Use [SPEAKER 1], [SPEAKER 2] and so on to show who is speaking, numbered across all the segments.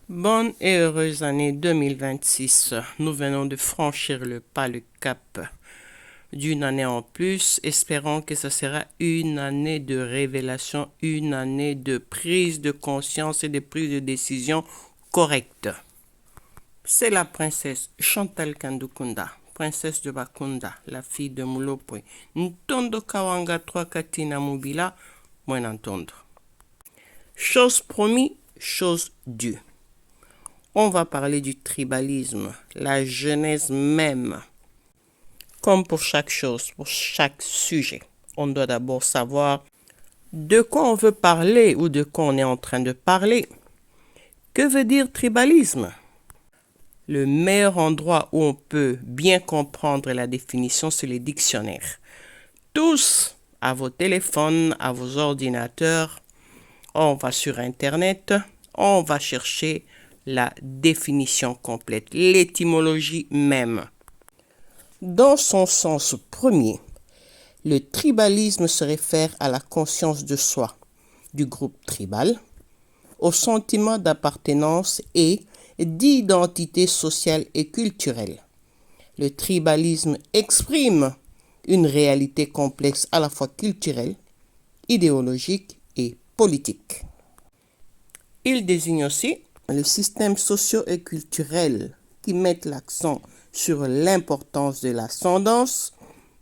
[SPEAKER 1] Bonne et heureuse année 2026. Nous venons de franchir le cap d'une année en plus. Espérons que ce sera une année de révélation, une année de prise de conscience et de prise de décision correcte. C'est la princesse Chantal Kandukunda, princesse de Bakunda, la fille de Mulopwe. Ntondo Kawanga 3 Katina Mubila, moi n'entendre. Chose promis, chose due. On va parler du tribalisme, la genèse même. Comme pour chaque chose, pour chaque sujet, on doit d'abord savoir de quoi on veut parler ou de quoi on est en train de parler. Que veut dire tribalisme? Le meilleur endroit où on peut bien comprendre la définition, c'est les dictionnaires. Tous, à vos téléphones, à vos ordinateurs, on va sur Internet, on va chercher la définition complète, l'étymologie même. Dans son sens premier, le tribalisme se réfère à la conscience de soi, du groupe tribal, au sentiment d'appartenance et d'identité sociale et culturelle. Le tribalisme exprime une réalité complexe à la fois culturelle, idéologique et politique. Il désigne aussi le système socio et culturel qui met l'accent sur l'importance de l'ascendance,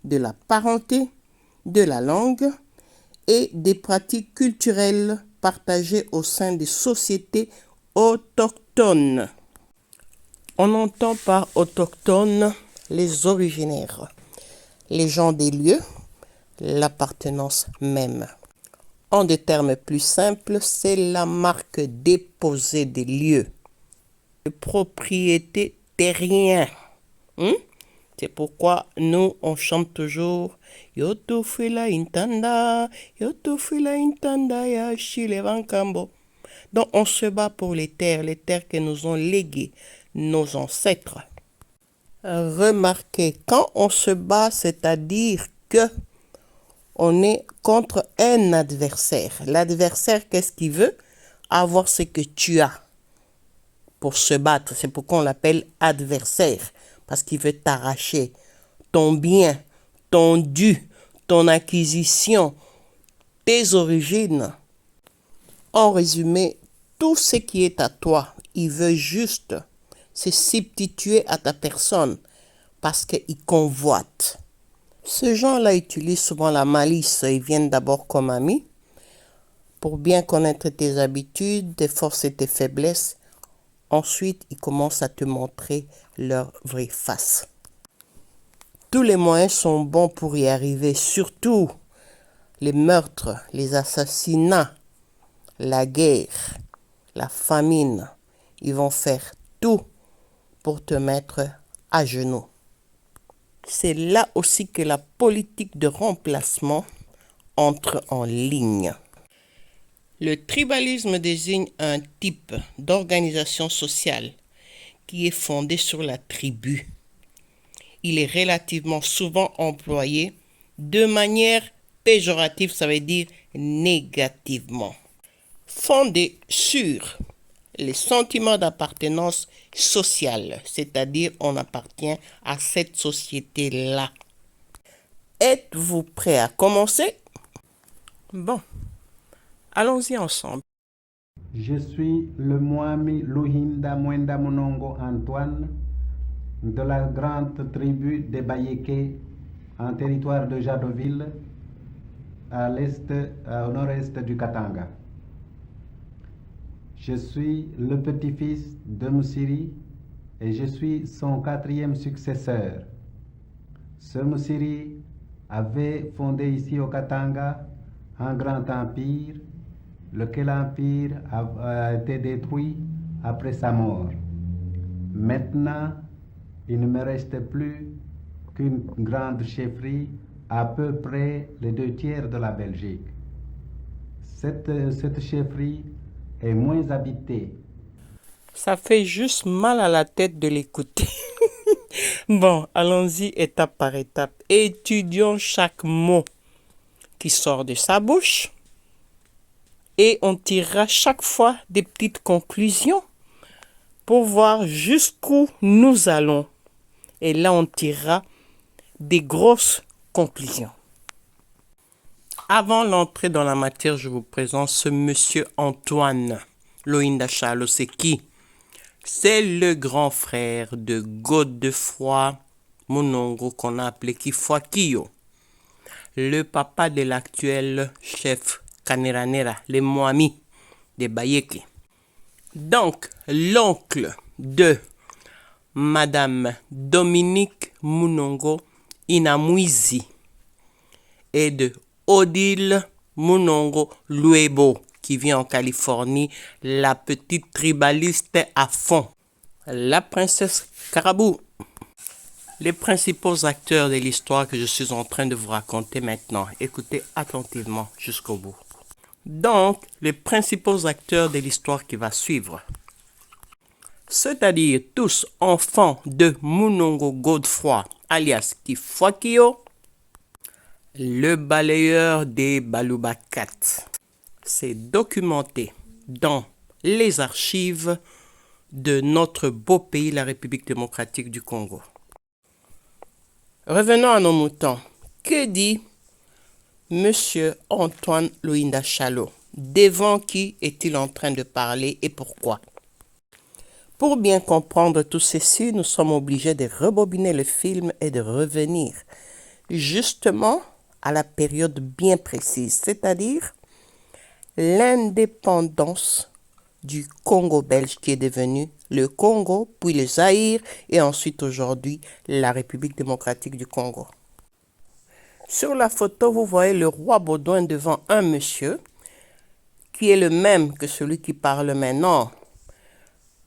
[SPEAKER 1] de la parenté, de la langue et des pratiques culturelles partagées au sein des sociétés autochtones. On entend par autochtones les originaires, les gens des lieux, l'appartenance même. En des termes plus simples, c'est la marque déposée des lieux, de propriété terrienne. C'est pourquoi nous, on chante toujours Yoto Fila Intanda, ya Chilevankambo. Donc on se bat pour les terres que nous ont léguées nos ancêtres. Remarquez, quand on se bat, c'est-à-dire que on est contre un adversaire. L'adversaire, qu'est-ce qu'il veut? Avoir ce que tu as pour se battre. C'est pourquoi on l'appelle adversaire. Parce qu'il veut t'arracher ton bien, ton dû, ton acquisition, tes origines. En résumé, tout ce qui est à toi, il veut juste se substituer à ta personne parce qu'il convoite. Ces gens-là utilisent souvent la malice. Ils viennent d'abord comme amis pour bien connaître tes habitudes, tes forces et tes faiblesses. Ensuite, ils commencent à te montrer leur vraie face. Tous les moyens sont bons pour y arriver, surtout les meurtres, les assassinats, la guerre, la famine. Ils vont faire tout pour te mettre à genoux. C'est là aussi que la politique de remplacement entre en ligne. Le tribalisme désigne un type d'organisation sociale qui est fondé sur la tribu. Il est relativement souvent employé de manière péjorative, ça veut dire négativement. Fondé sur les sentiments d'appartenance sociale, c'est-à-dire on appartient à cette société-là. Êtes-vous prêt à commencer? Bon, allons-y ensemble.
[SPEAKER 2] Je suis le Mwami Luhinda Mwenda Monongo Antoine de la grande tribu des Bayéké en territoire de Jadoville au nord-est du Katanga. Je suis le petit-fils de Moussiri et je suis son 4e successeur. Ce Moussiri avait fondé ici au Katanga un grand empire, lequel empire a été détruit après sa mort. Maintenant, il ne me reste plus qu'une grande chefferie, à peu près les 2/3 de la Belgique. Cette chefferie est moins habitée.
[SPEAKER 1] Ça fait juste mal à la tête de l'écouter. Bon, allons-y étape par étape. Étudions chaque mot qui sort de sa bouche et on tirera chaque fois des petites conclusions pour voir jusqu'où nous allons. Et là, on tirera des grosses conclusions. Avant l'entrée dans la matière, je vous présente ce monsieur Antoine Loinda Chalo. C'est qui? C'est le grand frère de Godefroy Monongo qu'on a appelé Kifuakio, le papa de l'actuel chef Kaneranera, les Moami de Bayeke. Donc, l'oncle de Madame Dominique Monongo Inamwizi et de Odile Monongo Luebo, qui vit en Californie, la petite tribaliste à fond, la princesse Carabou. Les principaux acteurs de l'histoire que je suis en train de vous raconter maintenant. Écoutez attentivement jusqu'au bout. Donc, les principaux acteurs de l'histoire qui va suivre, c'est-à-dire tous enfants de Monongo Godefroy, alias Kifuakio, le balayeur des Balubakat. C'est documenté dans les archives de notre beau pays, la République démocratique du Congo. Revenons à nos moutons. Que dit Monsieur Antoine Loinda Chalo? Devant qui est-il en train de parler et pourquoi? Pour bien comprendre tout ceci, nous sommes obligés de rebobiner le film et de revenir justement à la période bien précise, c'est-à-dire l'indépendance du Congo belge qui est devenu le Congo, puis le Zaïre et ensuite aujourd'hui la République démocratique du Congo. Sur la photo, vous voyez le roi Baudouin devant un monsieur qui est le même que celui qui parle maintenant,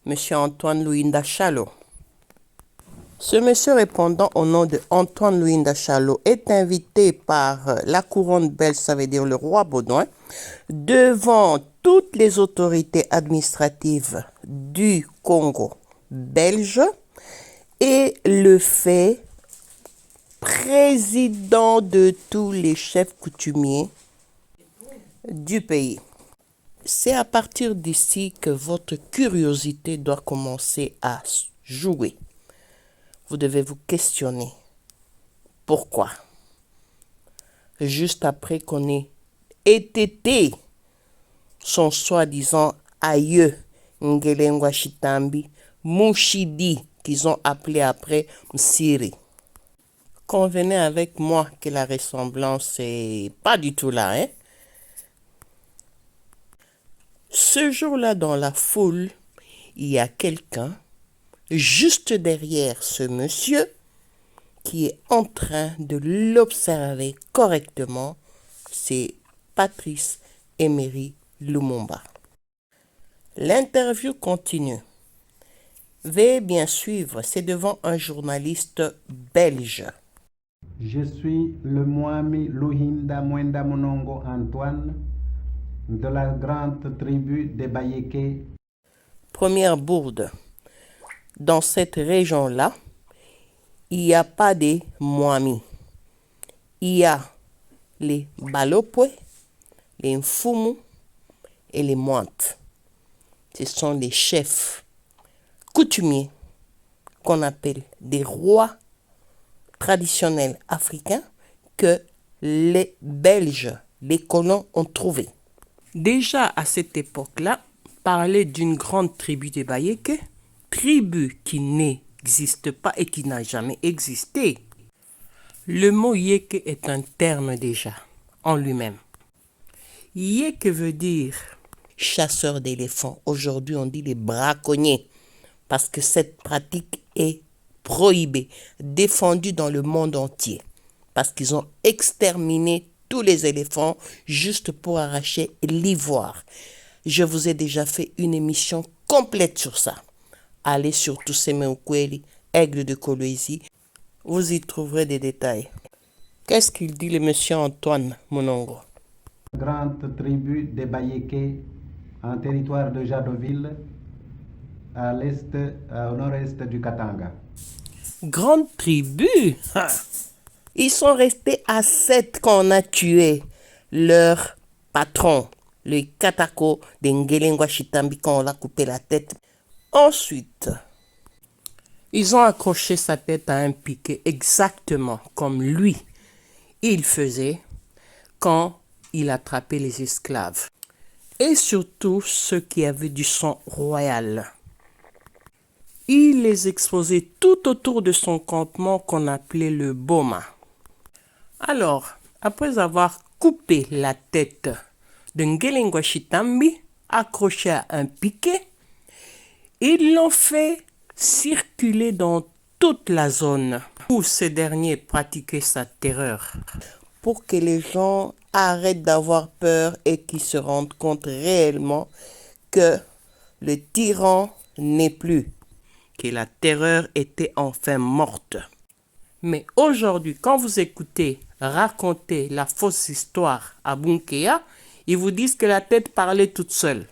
[SPEAKER 1] monsieur Antoine Loinda Chalo. Ce monsieur répondant au nom de Antoine Loinda Chalo est invité par la couronne belge, ça veut dire le roi Baudouin, devant toutes les autorités administratives du Congo belge et le fait président de tous les chefs coutumiers du pays. C'est à partir d'ici que votre curiosité doit commencer à jouer. Vous devez vous questionner. Pourquoi? Juste après qu'on ait étêté son soi-disant aïeux, Ngelengwa Chitambi, Mouchidi, qu'ils ont appelé après Msiri. Convenez avec moi que la ressemblance n'est pas du tout là, hein? Ce jour-là, dans la foule, il y a quelqu'un juste derrière ce monsieur qui est en train de l'observer correctement. C'est Patrice Emery Lumumba. L'interview continue. Veuillez bien suivre, c'est devant un journaliste belge.
[SPEAKER 2] Je suis le Moami Loinda Mwenda Monongo Antoine de la grande tribu des Bayeke.
[SPEAKER 1] Première bourde. Dans cette région-là, il n'y a pas de Moami. Il y a les Balopwe, les Mfumu et les Moantes. Ce sont les chefs coutumiers qu'on appelle des rois traditionnels africains que les Belges, les colons, ont trouvés. Déjà à cette époque-là, parler d'une grande tribu des Bayeke, tribu qui n'existe pas et qui n'a jamais existé. Le mot Yeke est un terme déjà en lui-même. Yeke veut dire chasseur d'éléphants. Aujourd'hui, on dit les braconniers parce que cette pratique est prohibée, défendue dans le monde entier parce qu'ils ont exterminé tous les éléphants juste pour arracher l'ivoire. Je vous ai déjà fait une émission complète sur ça. Allez sur Toussemeukweli, Aigle de Kolwezi, vous y trouverez des détails. Qu'est-ce qu'il dit le monsieur Antoine Monongo?
[SPEAKER 2] Grande tribu des Bayeke en territoire de Jadoville, à l'est, au nord-est du Katanga.
[SPEAKER 1] Grande tribu? Ils sont restés à 7 quand on a tué leur patron, le katako de Ngelengwa Shitambi quand on l'a coupé la tête. Ensuite, ils ont accroché sa tête à un piquet exactement comme lui, il faisait quand il attrapait les esclaves. Et surtout ceux qui avaient du sang royal. Il les exposait tout autour de son campement qu'on appelait le boma. Alors, après avoir coupé la tête de Ngelengwa Shitambi, accroché à un piquet, ils l'ont fait circuler dans toute la zone où ce dernier pratiquait sa terreur, pour que les gens arrêtent d'avoir peur et qu'ils se rendent compte réellement que le tyran n'est plus, que la terreur était enfin morte. Mais aujourd'hui, quand vous écoutez raconter la fausse histoire à Bunkea, ils vous disent que la tête parlait toute seule.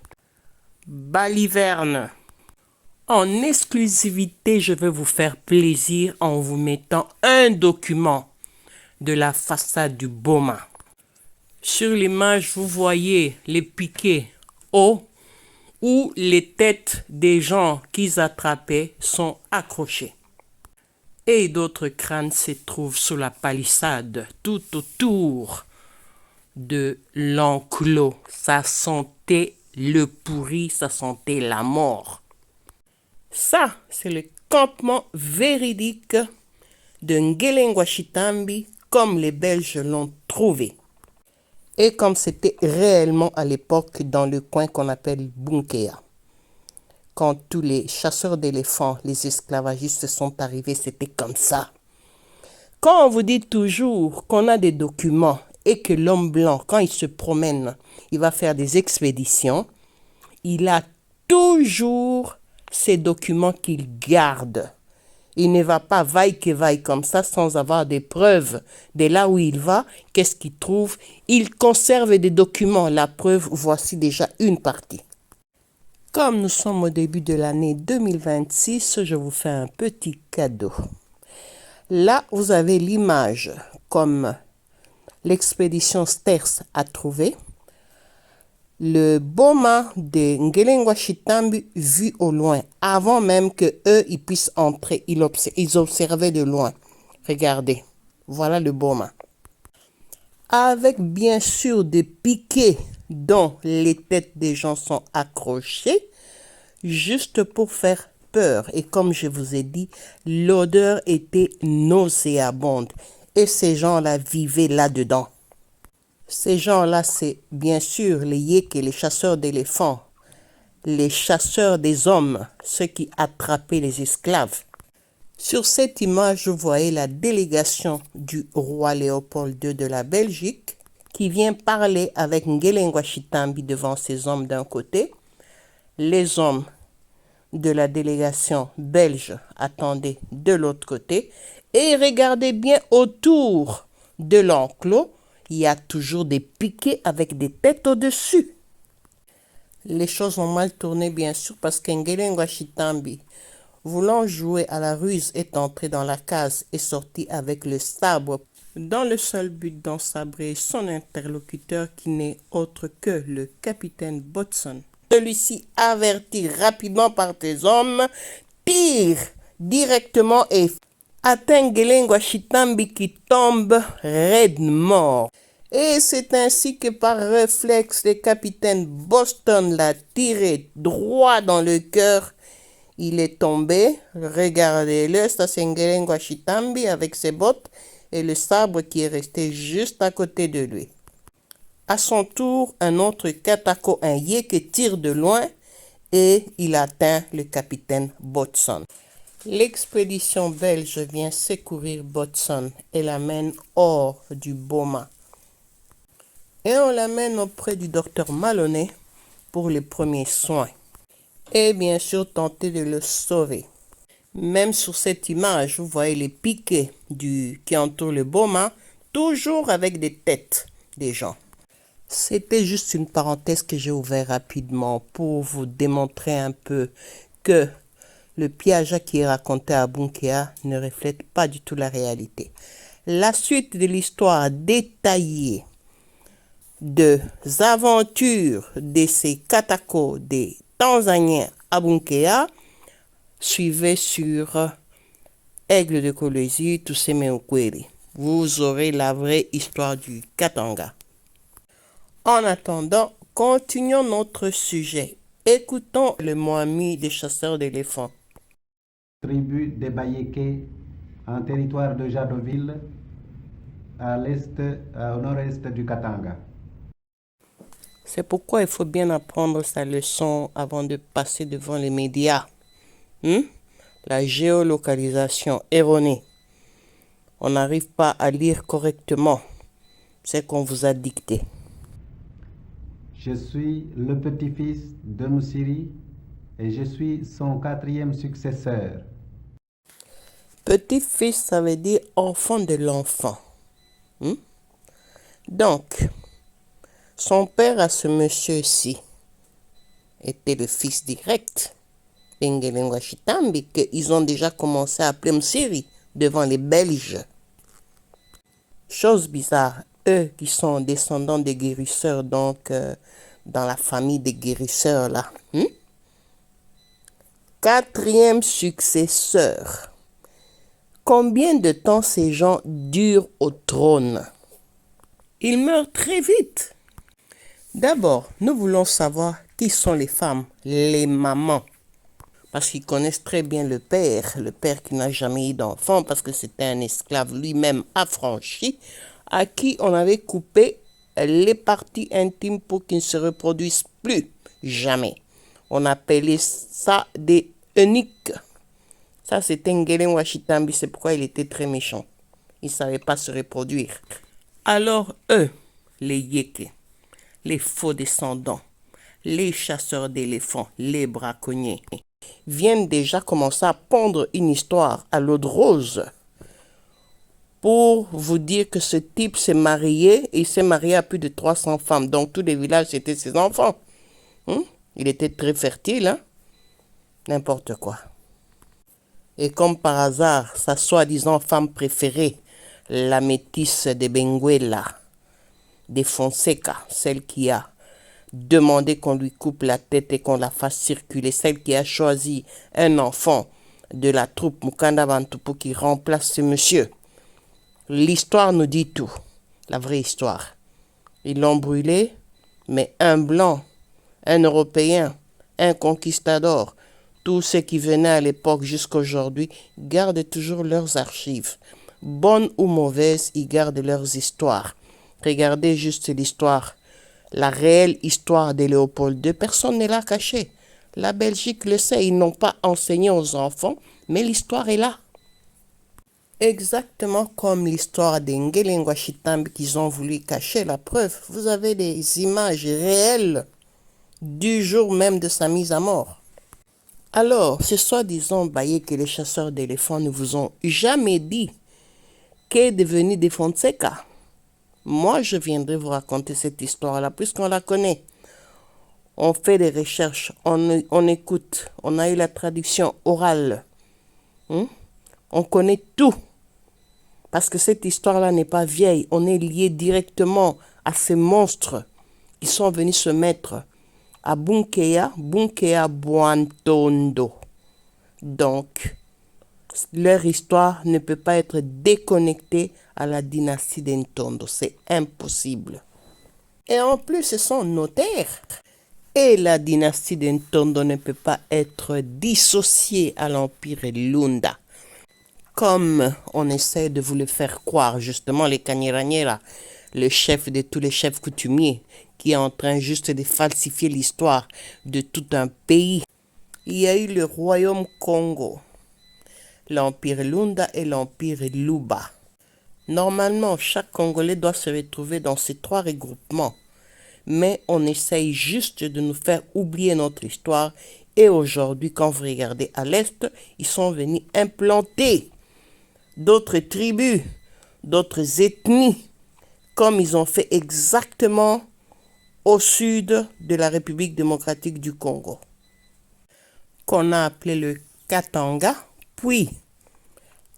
[SPEAKER 1] Baliverne. En exclusivité, je vais vous faire plaisir en vous mettant un document de la façade du boma. Sur l'image, vous voyez les piquets hauts où les têtes des gens qu'ils attrapaient sont accrochées. Et d'autres crânes se trouvent sous la palissade, tout autour de l'enclos. Ça sentait le pourri, ça sentait la mort. Ça, c'est le campement véridique de Ngelengwa Shitambi comme les Belges l'ont trouvé. Et comme c'était réellement à l'époque dans le coin qu'on appelle Bunkea. Quand tous les chasseurs d'éléphants, les esclavagistes sont arrivés, c'était comme ça. Quand on vous dit toujours qu'on a des documents et que l'homme blanc, quand il se promène, il va faire des expéditions, il a toujours ces documents qu'il garde. Il ne va pas vaille que vaille comme ça sans avoir des preuves de là où il va, qu'est-ce qu'il trouve. Il conserve des documents. La preuve, voici déjà une partie. Comme nous sommes au début de l'année 2026, je vous fais un petit cadeau. Là, vous avez l'image comme l'expédition Sters a trouvé. Le boma de Ngelengwa Shitambi vu au loin, avant même que eux ils puissent entrer, ils observaient de loin. Regardez, voilà le boma. Avec bien sûr des piquets dont les têtes des gens sont accrochées, juste pour faire peur. Et comme je vous ai dit, l'odeur était nauséabonde. Et ces gens-là vivaient là-dedans. Ces gens-là, c'est bien sûr les Yékés, les chasseurs d'éléphants, les chasseurs des hommes, ceux qui attrapaient les esclaves. Sur cette image, vous voyez la délégation du roi Léopold II de la Belgique qui vient parler avec Ngelengwa Shitambi devant ses hommes d'un côté. Les hommes de la délégation belge attendaient de l'autre côté. Et regardez bien autour de l'enclos. Il y a toujours des piquets avec des têtes au-dessus. Les choses ont mal tourné bien sûr parce qu'Ngelengwa Shitambi, voulant jouer à la ruse, est entré dans la case et sorti avec le sabre dans le seul but d'ensabrer son interlocuteur qui n'est autre que le capitaine Botson. Celui-ci, averti rapidement par tes hommes, tire directement et atteint Ngelengwa Shitambi qui tombe raide mort. Et c'est ainsi que par réflexe, le capitaine Boston l'a tiré droit dans le cœur. Il est tombé. Regardez-le, ça c'est Ngelengwa Shitambi avec ses bottes et le sabre qui est resté juste à côté de lui. À son tour, un autre Katako, un Yéké, tire de loin et il atteint le capitaine Botson. L'expédition belge vient secourir Botson et l'amène hors du boma. Et on l'amène auprès du docteur Maloney pour les premiers soins. Et bien sûr tenter de le sauver. Même sur cette image, vous voyez les piquets qui entourent le boma, toujours avec des têtes des gens. C'était juste une parenthèse que j'ai ouverte rapidement pour vous démontrer un peu que le piège qui est raconté à Bunkea ne reflète pas du tout la réalité. La suite de l'histoire détaillée des aventures de ces Katako des Tanzaniens à Bunkea, suivez sur Aigle de Kolwezi, Tuseme Ukweli. Vous aurez la vraie histoire du Katanga. En attendant, continuons notre sujet. Écoutons le Moami des chasseurs d'éléphants.
[SPEAKER 2] Tribu des Bayékés en territoire de Jadoville à l'est, au nord-est du Katanga.
[SPEAKER 1] C'est pourquoi il faut bien apprendre sa leçon avant de passer devant les médias. La géolocalisation erronée. On n'arrive pas à lire correctement ce qu'on vous a dicté.
[SPEAKER 2] Je suis le petit-fils de Moussiri et je suis son 4e successeur.
[SPEAKER 1] Petit-fils, ça veut dire enfant de l'enfant. Donc, son père à ce monsieur-ci était le fils direct d'Engelengwa Chitambi, qu'ils ont déjà commencé à appeler Msiri devant les Belges. Chose bizarre, eux qui sont descendants des guérisseurs, donc dans la famille des guérisseurs là. 4e successeur. Combien de temps ces gens durent au trône? Ils meurent très vite. D'abord, nous voulons savoir qui sont les femmes, les mamans. Parce qu'ils connaissent très bien le père qui n'a jamais eu d'enfant, parce que c'était un esclave lui-même affranchi, à qui on avait coupé les parties intimes pour qu'ils ne se reproduisent plus. Jamais. On appelait ça des eunuques. Ça, c'était Ngelengwa Chitambi, c'est pourquoi il était très méchant. Il ne savait pas se reproduire. Alors eux, les Yéké, les faux descendants, les chasseurs d'éléphants, les braconniers, viennent déjà commencer à pondre une histoire à l'eau de rose pour vous dire que ce type s'est marié et il s'est marié à plus de 300 femmes. Donc tous les villages, c'était ses enfants. Il était très fertile, n'importe quoi. Et comme par hasard, sa soi-disant femme préférée, la métisse de Benguela, de Fonseca, celle qui a demandé qu'on lui coupe la tête et qu'on la fasse circuler, celle qui a choisi un enfant de la troupe Mukanda Bantu pour qu'il remplace ce monsieur. L'histoire nous dit tout, la vraie histoire. Ils l'ont brûlé, mais un blanc, un européen, un conquistador, tous ceux qui venaient à l'époque jusqu'à aujourd'hui gardent toujours leurs archives. Bonnes ou mauvaises, ils gardent leurs histoires. Regardez juste l'histoire, la réelle histoire de Léopold II. Personne ne l'a caché. La Belgique le sait, ils n'ont pas enseigné aux enfants, mais l'histoire est là. Exactement comme l'histoire d'Engelengwa Chitambi qu'ils ont voulu cacher. La preuve, vous avez des images réelles du jour même de sa mise à mort. Alors, ce soi-disant baillet que les chasseurs d'éléphants ne vous ont jamais dit qu'est devenu des Fonseca. Moi, je viendrai vous raconter cette histoire-là, puisqu'on la connaît. On fait des recherches, on écoute, on a eu la traduction orale. On connaît tout. Parce que cette histoire-là n'est pas vieille. On est lié directement à ces monstres qui sont venus se mettre à Bunkea Bwantondo. Donc, leur histoire ne peut pas être déconnectée à la dynastie d'Entondo. C'est impossible. Et en plus, ce sont notaires. Et la dynastie d'Entondo ne peut pas être dissociée à l'empire Lunda. Comme on essaie de vous le faire croire, justement, les Kanyeranyera, le chef de tous les chefs coutumiers, qui est en train juste de falsifier l'histoire de tout un pays. Il y a eu le royaume Congo, l'empire Lunda et l'empire Luba. Normalement, chaque Congolais doit se retrouver dans ces 3 regroupements. Mais on essaye juste de nous faire oublier notre histoire. Et aujourd'hui, quand vous regardez à l'Est, ils sont venus implanter d'autres tribus, d'autres ethnies, comme ils ont fait exactement au sud de la République démocratique du Congo, qu'on a appelé le Katanga, puis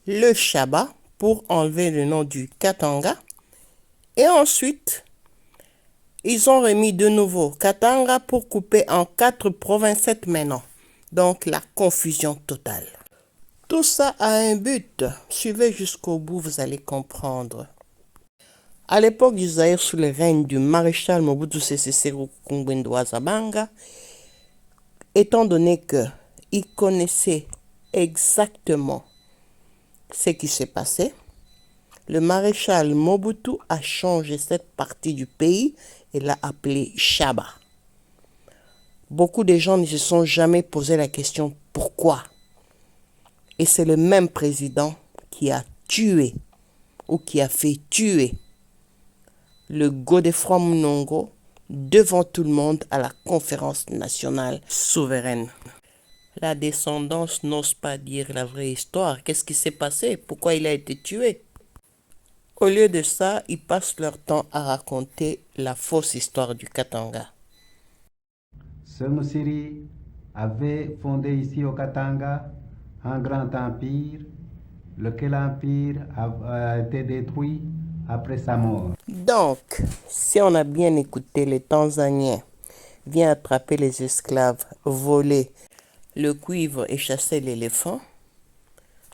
[SPEAKER 1] le Shaba, pour enlever le nom du Katanga, et ensuite Ils ont remis de nouveau Katanga pour couper en 4 provinces maintenant. Donc la confusion totale. Tout ça a un but. Suivez jusqu'au bout, vous allez comprendre. À l'époque du Zaïre, sous le règne du maréchal Mobutu Sese Seko Ngbendu Zabanga, étant donné qu'il connaissait exactement ce qui s'est passé, le maréchal Mobutu a changé cette partie du pays et l'a appelée Shaba. Beaucoup de gens ne se sont jamais posé la question pourquoi. Et c'est le même président qui a tué ou qui a fait tuer le Godefroid Munongo devant tout le monde à la conférence nationale souveraine. La descendance n'ose pas dire la vraie histoire. Qu'est-ce qui s'est passé? Pourquoi il a été tué? Au lieu de ça, ils passent leur temps à raconter la fausse histoire du Katanga.
[SPEAKER 2] Ce Musiri avait fondé ici au Katanga un grand empire, lequel empire a été détruit après sa mort.
[SPEAKER 1] Donc, si on a bien écouté, les Tanzaniens viennent attraper les esclaves, voler le cuivre et chasser l'éléphant,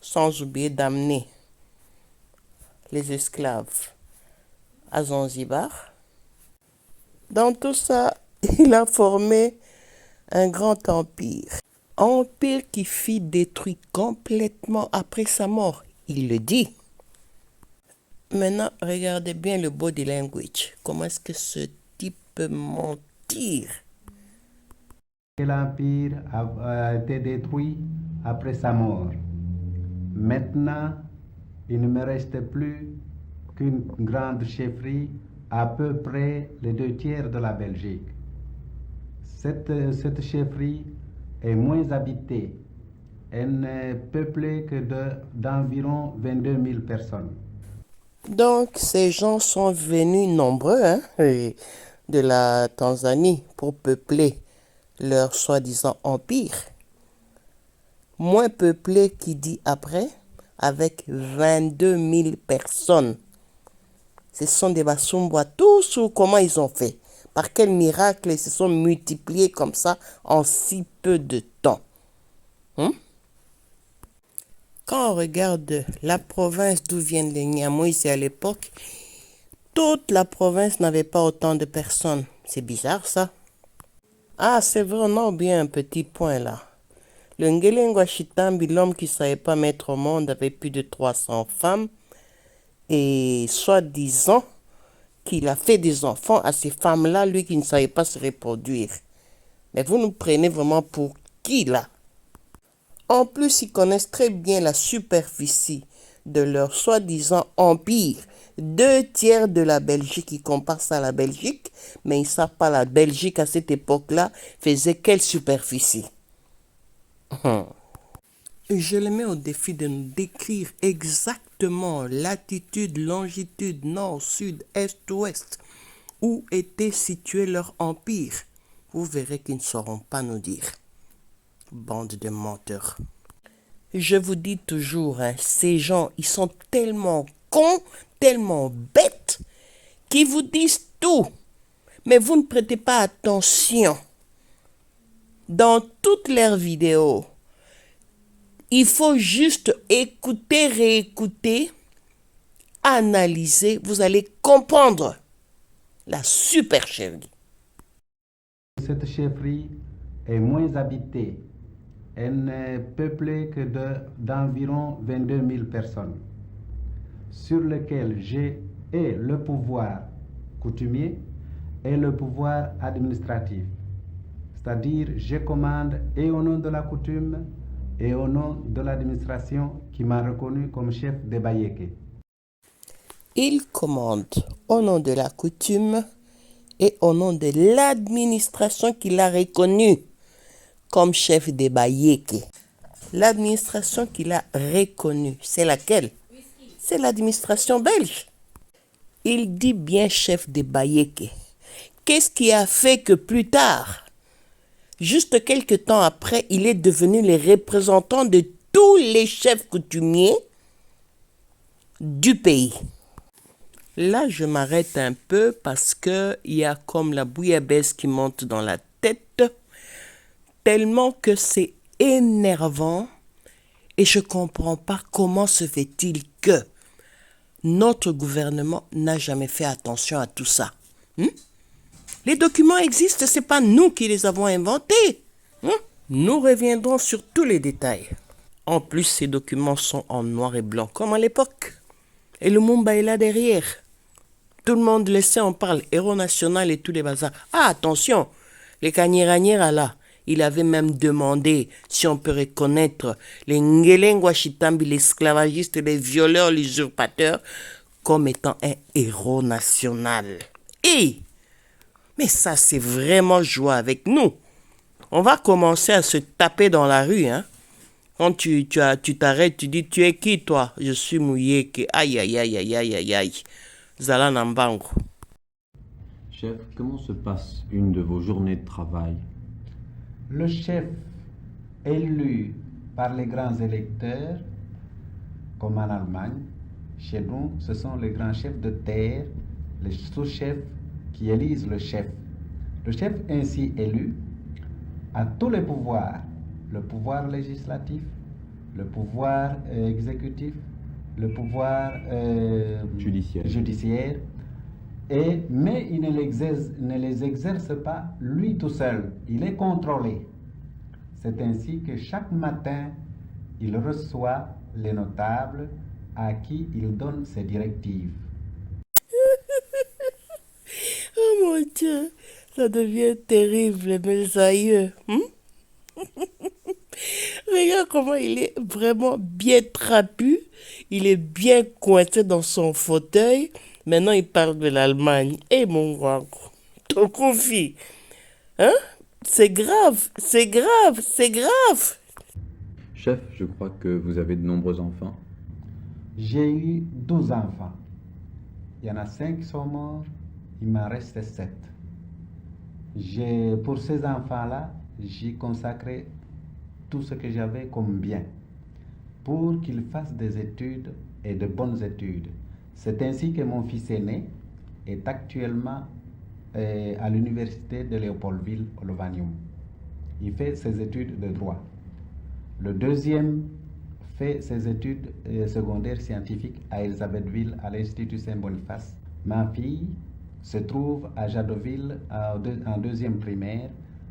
[SPEAKER 1] sans oublier d'amener les esclaves à Zanzibar. Dans tout ça, il a formé un grand empire. Empire qui fut détruit complètement après sa mort. Il le dit. Maintenant, regardez bien le body language. Comment est-ce que ce type peut mentir?
[SPEAKER 2] L'empire a été détruit après sa mort. Maintenant, il ne me reste plus qu'une grande chefferie, à peu près les 2/3 de la Belgique. Cette chefferie est moins habitée. Elle n'est peuplée que d'environ 22 000 personnes.
[SPEAKER 1] Donc, ces gens sont venus nombreux de la Tanzanie pour peupler leur soi-disant empire. Moins peuplé qui dit après, avec 22 000 personnes. Ce sont des Basumbois, tous ou comment ils ont fait? Par quel miracle ils se sont multipliés comme ça en si peu de temps? Quand on regarde la province d'où viennent les Nyamois à l'époque, toute la province n'avait pas autant de personnes. C'est bizarre ça. Ah, c'est vrai, on a oublié un petit point là. Le Ngelengwa Chitambi, l'homme qui ne savait pas mettre au monde, avait plus de 300 femmes. Et soi-disant qu'il a fait des enfants à ces femmes-là, lui qui ne savait pas se reproduire. Mais vous nous prenez vraiment pour qui là? En plus, ils connaissent très bien la superficie de leur soi-disant empire. 2/3 de la Belgique, ils comparent ça à la Belgique, mais ils ne savent pas la Belgique à cette époque-là faisait quelle superficie. Je les mets au défi de nous décrire exactement latitude, longitude, nord, sud, est, ouest, où était situé leur empire. Vous verrez qu'ils ne sauront pas nous dire. Bande de menteurs. Je vous dis toujours, ces gens, ils sont tellement cons, tellement bêtes, qu'ils vous disent tout. Mais vous ne prêtez pas attention. Dans toutes leurs vidéos, il faut juste écouter, réécouter, analyser. Vous allez comprendre la super chefferie.
[SPEAKER 2] Cette chefferie est moins habitée. Elle n'est peuplée que d'environ 22 000 personnes, sur lesquelles j'ai le pouvoir coutumier et le pouvoir administratif. C'est-à-dire, je commande et au nom de la coutume et au nom de l'administration qui m'a reconnu comme chef de Bayeke.
[SPEAKER 1] Il commande au nom de la coutume et au nom de l'administration qui l'a reconnu comme chef de Bayeke. L'administration qu'il a reconnue, c'est laquelle? C'est l'administration belge. Il dit bien chef de Bayeke. Qu'est-ce qui a fait que plus tard, juste quelques temps après, il est devenu le représentant de tous les chefs coutumiers du pays? Là, je m'arrête un peu parce que il y a comme la bouillabaisse qui monte dans la tête, tellement que c'est énervant et je comprends pas comment se fait-il que notre gouvernement n'a jamais fait attention à tout ça. Les documents existent, c'est pas nous qui les avons inventés. Nous reviendrons sur tous les détails. En plus, ces documents sont en noir et blanc, comme à l'époque. Et le Mumba est là derrière. Tout le monde le sait, on parle héros national et tous les bazars. Ah, attention, les Kanyeranyera là, il avait même demandé si on peut reconnaître les Ngelengwa Chitambi, les esclavagistes, les violeurs, les usurpateurs, comme étant un héros national. Mais ça, c'est vraiment jouer avec nous. On va commencer à se taper dans la rue, hein. Quand tu t'arrêtes, tu dis, tu es qui, toi? Je suis mouillé. Aïe, aïe, aïe, aïe, aïe, aïe, aïe. Zala Nambango.
[SPEAKER 3] Chef, comment se passe une de vos journées de travail?
[SPEAKER 2] Le chef élu par les grands électeurs, comme en Allemagne, chez nous, ce sont les grands chefs de terre, les sous-chefs qui élisent le chef. Le chef ainsi élu a tous les pouvoirs, le pouvoir législatif, le pouvoir exécutif, le pouvoir judiciaire mais il ne les exerce pas lui tout seul, il est contrôlé. C'est ainsi que chaque matin, il reçoit les notables à qui il donne ses directives.
[SPEAKER 1] Oh mon Dieu, ça devient terrible, mes aïeux. Regarde comment il est vraiment bien trapu. Il est bien coincé dans son fauteuil. Maintenant, il parle de l'Allemagne. Mon grand, ton confit. Hein? C'est grave, c'est grave, c'est grave.
[SPEAKER 3] Chef, je crois que vous avez de nombreux enfants.
[SPEAKER 2] J'ai eu 12 enfants. Il y en a 5 qui sont morts. Il m'en reste 7. Pour ces enfants-là, j'ai consacré tout ce que j'avais comme bien pour qu'ils fassent des études et de bonnes études. C'est ainsi que mon fils aîné est actuellement à l'université de Léopoldville, au Lovanium. Il fait ses études de droit. Le deuxième fait ses études secondaires scientifiques à Elisabethville, à l'Institut Saint-Boniface. Ma fille se trouve à Jadoville en deuxième primaire,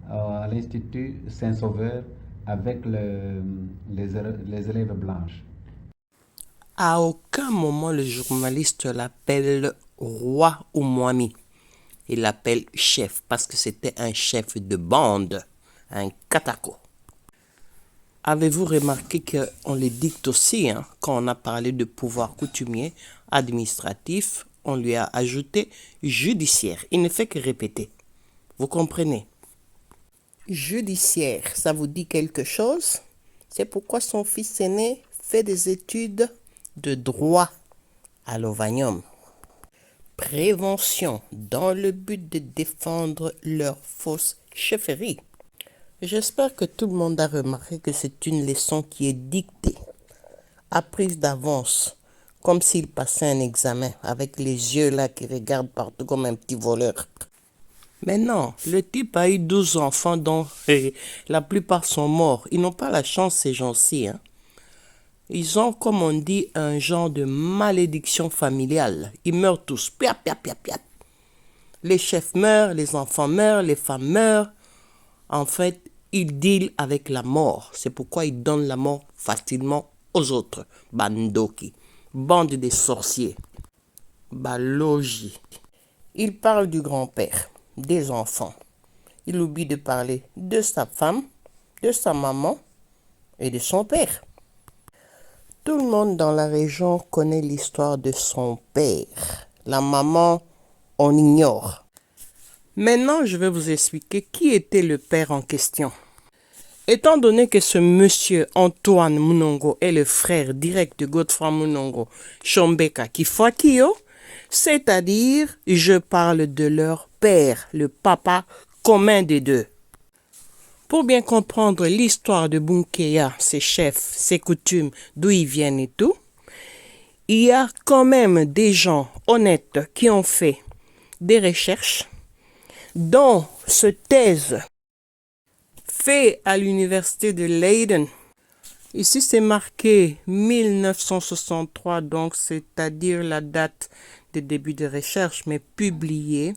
[SPEAKER 2] à l'Institut Saint-Sauveur, avec les élèves blanches.
[SPEAKER 1] À aucun moment le journaliste l'appelle roi ou moami. Il l'appelle chef parce que c'était un chef de bande, un katako. Avez-vous remarqué qu'on le dicte aussi, hein, quand on a parlé de pouvoir coutumier, administratif, on lui a ajouté judiciaire. Il ne fait que répéter. Vous comprenez? Judiciaire, ça vous dit quelque chose? C'est pourquoi son fils aîné fait des études de droit à l'Ovanium. Prévention dans le but de défendre leur fausse chefferie. J'espère que tout le monde a remarqué que c'est une leçon qui est dictée, apprise d'avance, comme s'il passait un examen, avec les yeux là qui regardent partout comme un petit voleur. Mais non, le type a eu 12 enfants dont la plupart sont morts. Ils n'ont pas la chance, ces gens-ci, hein. Ils ont, comme on dit, un genre de malédiction familiale. Ils meurent tous. Piat, piat, piat, piat. Les chefs meurent, les enfants meurent, les femmes meurent. En fait, ils dealent avec la mort. C'est pourquoi ils donnent la mort facilement aux autres. Bandoki. Bande des sorciers. Balogi. Il parle du grand-père, des enfants. Il oublie de parler de sa femme, de sa maman et de son père. Tout le monde dans la région connaît l'histoire de son père. La maman, on ignore. Maintenant, je vais vous expliquer qui était le père en question. Étant donné que ce monsieur Antoine Munongo est le frère direct de Godefroy Munongo, Shombeka Kifuakio, c'est-à-dire, je parle de leur père, le papa commun des deux. Pour bien comprendre l'histoire de Bunkeya, ses chefs, ses coutumes, d'où ils viennent et tout, il y a quand même des gens honnêtes qui ont fait des recherches, dont ce thèse fait à l'université de Leiden. Ici, c'est marqué 1963, donc c'est-à-dire la date de début de recherche, mais publié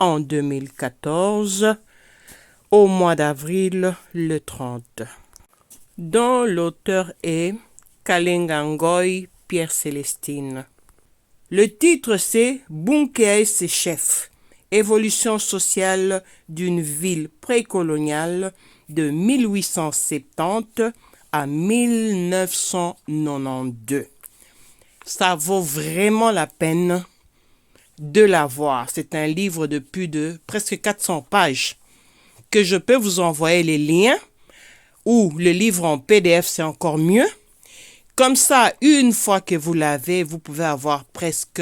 [SPEAKER 1] en 2014, au mois d'avril le 30, dont l'auteur est Kalengangoy Pierre Célestine. Le titre, c'est Bunkea et ses chefs, évolution sociale d'une ville précoloniale de 1870 à 1992. Ça vaut vraiment la peine de la voir. C'est un livre de plus de presque 400 pages que je peux vous envoyer les liens, ou le livre en PDF, c'est encore mieux. Comme ça, une fois que vous l'avez, vous pouvez avoir presque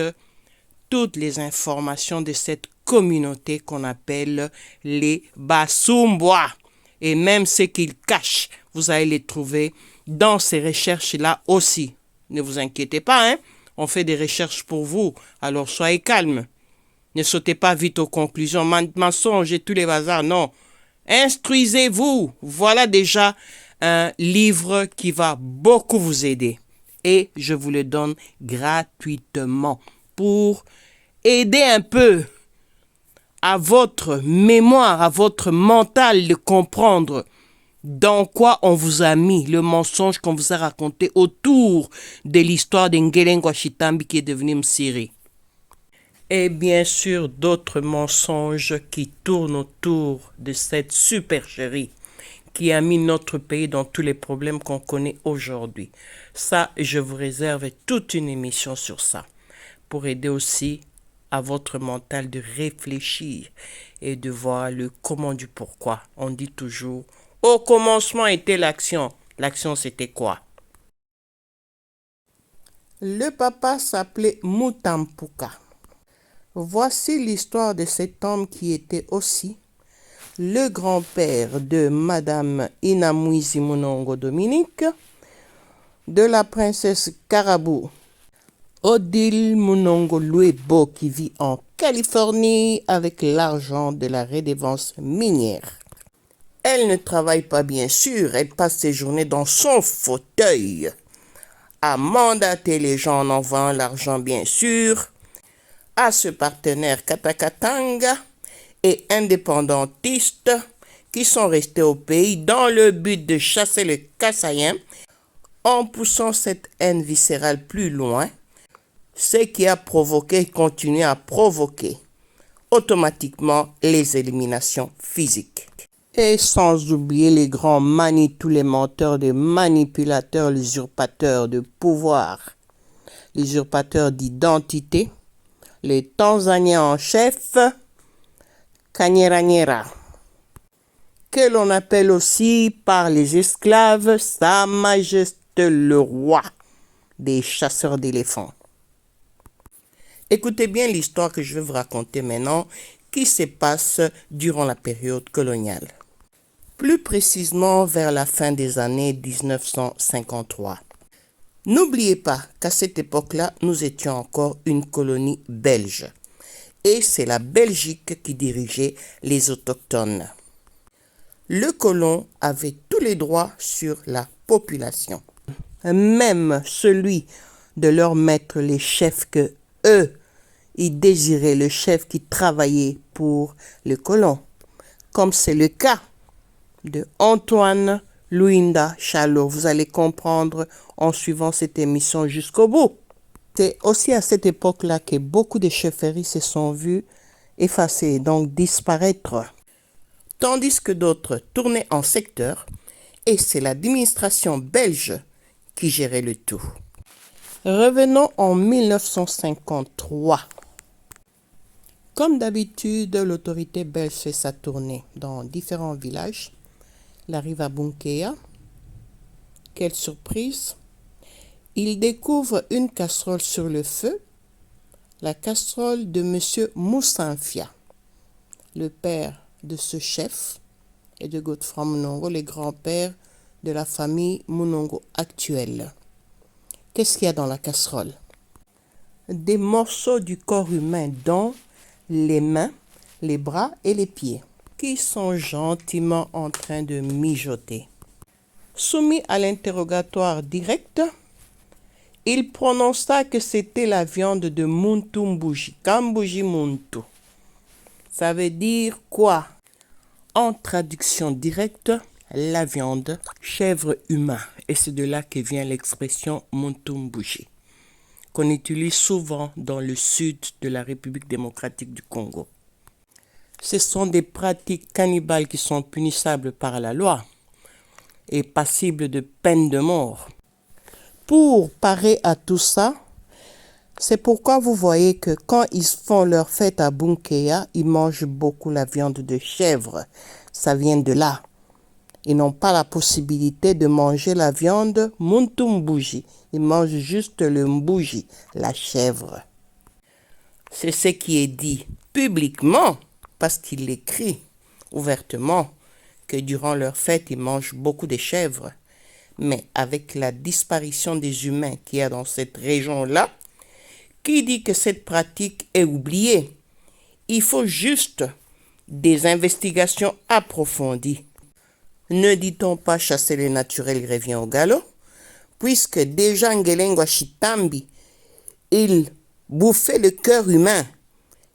[SPEAKER 1] toutes les informations de cette communauté qu'on appelle les Basumbois. Et même ce qu'ils cachent, vous allez les trouver dans ces recherches-là aussi. Ne vous inquiétez pas, hein? On fait des recherches pour vous, alors soyez calmes. Ne sautez pas vite aux conclusions, mensonges et tous les bazars, non. Instruisez-vous. Voilà déjà un livre qui va beaucoup vous aider. Et je vous le donne gratuitement pour aider un peu à votre mémoire, à votre mental de comprendre dans quoi on vous a mis le mensonge qu'on vous a raconté autour de l'histoire d'Ngelengwa Shitambi qui est devenu Msiri. Et bien sûr d'autres mensonges qui tournent autour de cette supercherie qui a mis notre pays dans tous les problèmes qu'on connaît aujourd'hui. Ça, je vous réserve toute une émission sur ça, pour aider aussi à votre mental de réfléchir et de voir le comment du pourquoi. On dit toujours, au commencement était l'action. L'action, c'était quoi? Le papa s'appelait Mutampuka. Voici l'histoire de cet homme qui était aussi le grand-père de Madame Inamuisi Munongo Dominique, de la princesse Carabou Odile Munongo Luebo qui vit en Californie avec l'argent de la redevance minière. Elle ne travaille pas bien sûr, elle passe ses journées dans son fauteuil à mandater les gens en envoyant l'argent bien sûr à ce partenaire Katakatanga et indépendantistes qui sont restés au pays dans le but de chasser le Kassaïen en poussant cette haine viscérale plus loin, ce qui a provoqué et continue à provoquer automatiquement les éliminations physiques. Et sans oublier les grands tous les menteurs, les manipulateurs, les usurpateurs de pouvoir, les usurpateurs d'identité, les Tanzaniens en chef, Kanyeranyera, que l'on appelle aussi par les esclaves Sa Majesté le roi des chasseurs d'éléphants. Écoutez bien l'histoire que je vais vous raconter maintenant qui se passe durant la période coloniale. Plus précisément vers la fin des années 1953. N'oubliez pas qu'à cette époque-là, nous étions encore une colonie belge. Et c'est la Belgique qui dirigeait les autochtones. Le colon avait tous les droits sur la population. Même celui de leur mettre les chefs que eux, ils désiraient, le chef qui travaillait pour le colon. Comme c'est le cas de Antoine Luinda Chalot. Vous allez comprendre en suivant cette émission jusqu'au bout. C'est aussi à cette époque-là que beaucoup de chefferies se sont vues effacer, donc disparaître, tandis que d'autres tournaient en secteur, et c'est l'administration belge qui gérait le tout. Revenons en 1953. Comme d'habitude, l'autorité belge fait sa tournée dans différents villages. Elle arrive à Bunkea. Quelle surprise! Il découvre une casserole sur le feu, la casserole de M. Moussanfia, le père de ce chef, et de Godefroy Munongo, le grand-père de la famille Munongo actuelle. Qu'est-ce qu'il y a dans la casserole? des morceaux du corps humain, dont les mains, les bras et les pieds, qui sont gentiment en train de mijoter. Soumis à l'interrogatoire direct, il prononça que c'était la viande de Muntumbuji, Kambuji Muntu. Ça veut dire quoi? En traduction directe, la viande, chèvre humain. Et c'est de là que vient l'expression Muntumbuji, qu'on utilise souvent dans le sud de la République démocratique du Congo. Ce sont des pratiques cannibales qui sont punissables par la loi et passibles de peine de mort. Pour parer à tout ça, c'est pourquoi vous voyez que quand ils font leur fête à Bunkeya, ils mangent beaucoup la viande de chèvre. Ça vient de là. Ils n'ont pas la possibilité de manger la viande Muntumbuji. Ils mangent juste le mbuji, la chèvre. C'est ce qui est dit publiquement, parce qu'il l'écrit ouvertement, que durant leur fête, ils mangent beaucoup de chèvres. Mais avec la disparition des humains qu'il y a dans cette région-là, qui dit que cette pratique est oubliée? Il faut juste des investigations approfondies. Ne dit-on pas chasser le naturel revient au galop? Puisque déjà Ngelengwa Chitambi, il bouffait le cœur humain.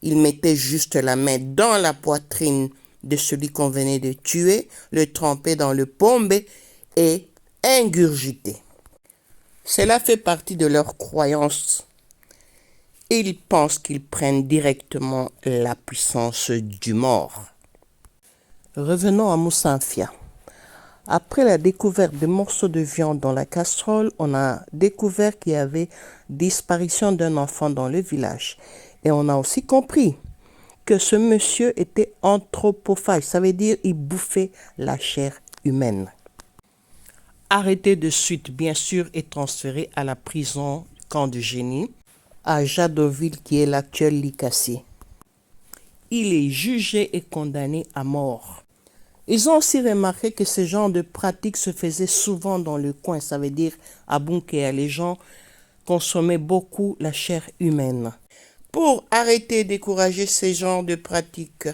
[SPEAKER 1] Il mettait juste la main dans la poitrine de celui qu'on venait de tuer, le trempait dans le pombe et ingurgiter. Cela fait partie de leur croyance. Ils pensent qu'ils prennent directement la puissance du mort. Revenons à Moussanfia. Après la découverte de morceaux de viande dans la casserole, on a découvert qu'il y avait disparition d'un enfant dans le village. Et on a aussi compris que ce monsieur était anthropophage. Ça veut dire qu'il bouffait la chair humaine. Arrêté de suite, bien sûr, et transféré à la prison camp de génie, à Jadoville, qui est l'actuel Likasi. Il est jugé et condamné à mort. Ils ont aussi remarqué que ce genre de pratique se faisait souvent dans le coin. Ça veut dire à Bunkeya, les gens consommaient beaucoup la chair humaine. Pour arrêter et décourager ce genre de pratiques,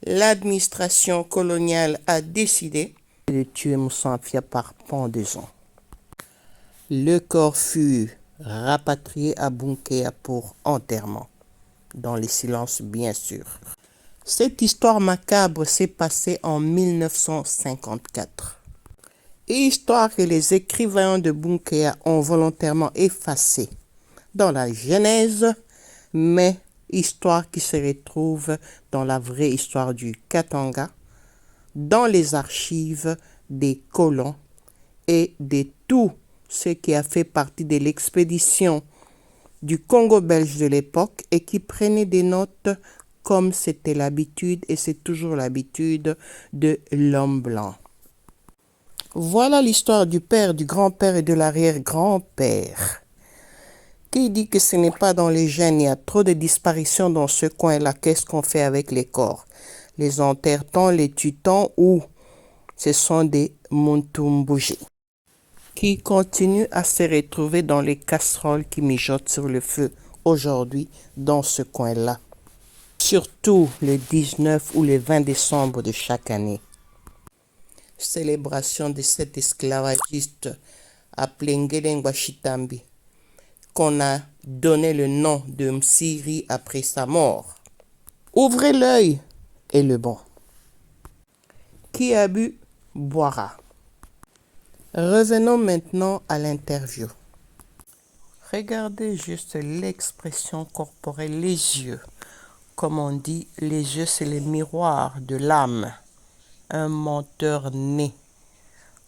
[SPEAKER 1] l'administration coloniale a décidé de tuer Moussanfia par pendaison. Le corps fut rapatrié à Bunkeya pour enterrement, dans le silence bien sûr. Cette histoire macabre s'est passée en 1954. Histoire que les écrivains de Bunkeya ont volontairement effacée dans la Genèse, mais histoire qui se retrouve dans la vraie histoire du Katanga, dans les archives des colons et de tout ce qui a fait partie de l'expédition du Congo belge de l'époque et qui prenait des notes comme c'était l'habitude et c'est toujours l'habitude de l'homme blanc. Voilà l'histoire du père, du grand-père et de l'arrière-grand-père. Qui dit que ce n'est pas dans les gènes, il y a trop de disparitions dans ce coin-là, qu'est-ce qu'on fait avec les corps? Les enterre-t-on, les tue-t-on ou ce sont des Muntumbuji qui continuent à se retrouver dans les casseroles qui mijotent sur le feu aujourd'hui dans ce coin-là? Surtout le 19 ou le 20 décembre de chaque année. Célébration de cet esclavagiste appelé Ngelengwa Chitambi, qu'on a donné le nom de Msiri après sa mort. Ouvrez l'œil et le bon. Qui a bu, boira. Revenons maintenant à l'interview. Regardez juste l'expression corporelle, les yeux. Comme on dit, les yeux, c'est le miroir de l'âme. Un menteur né.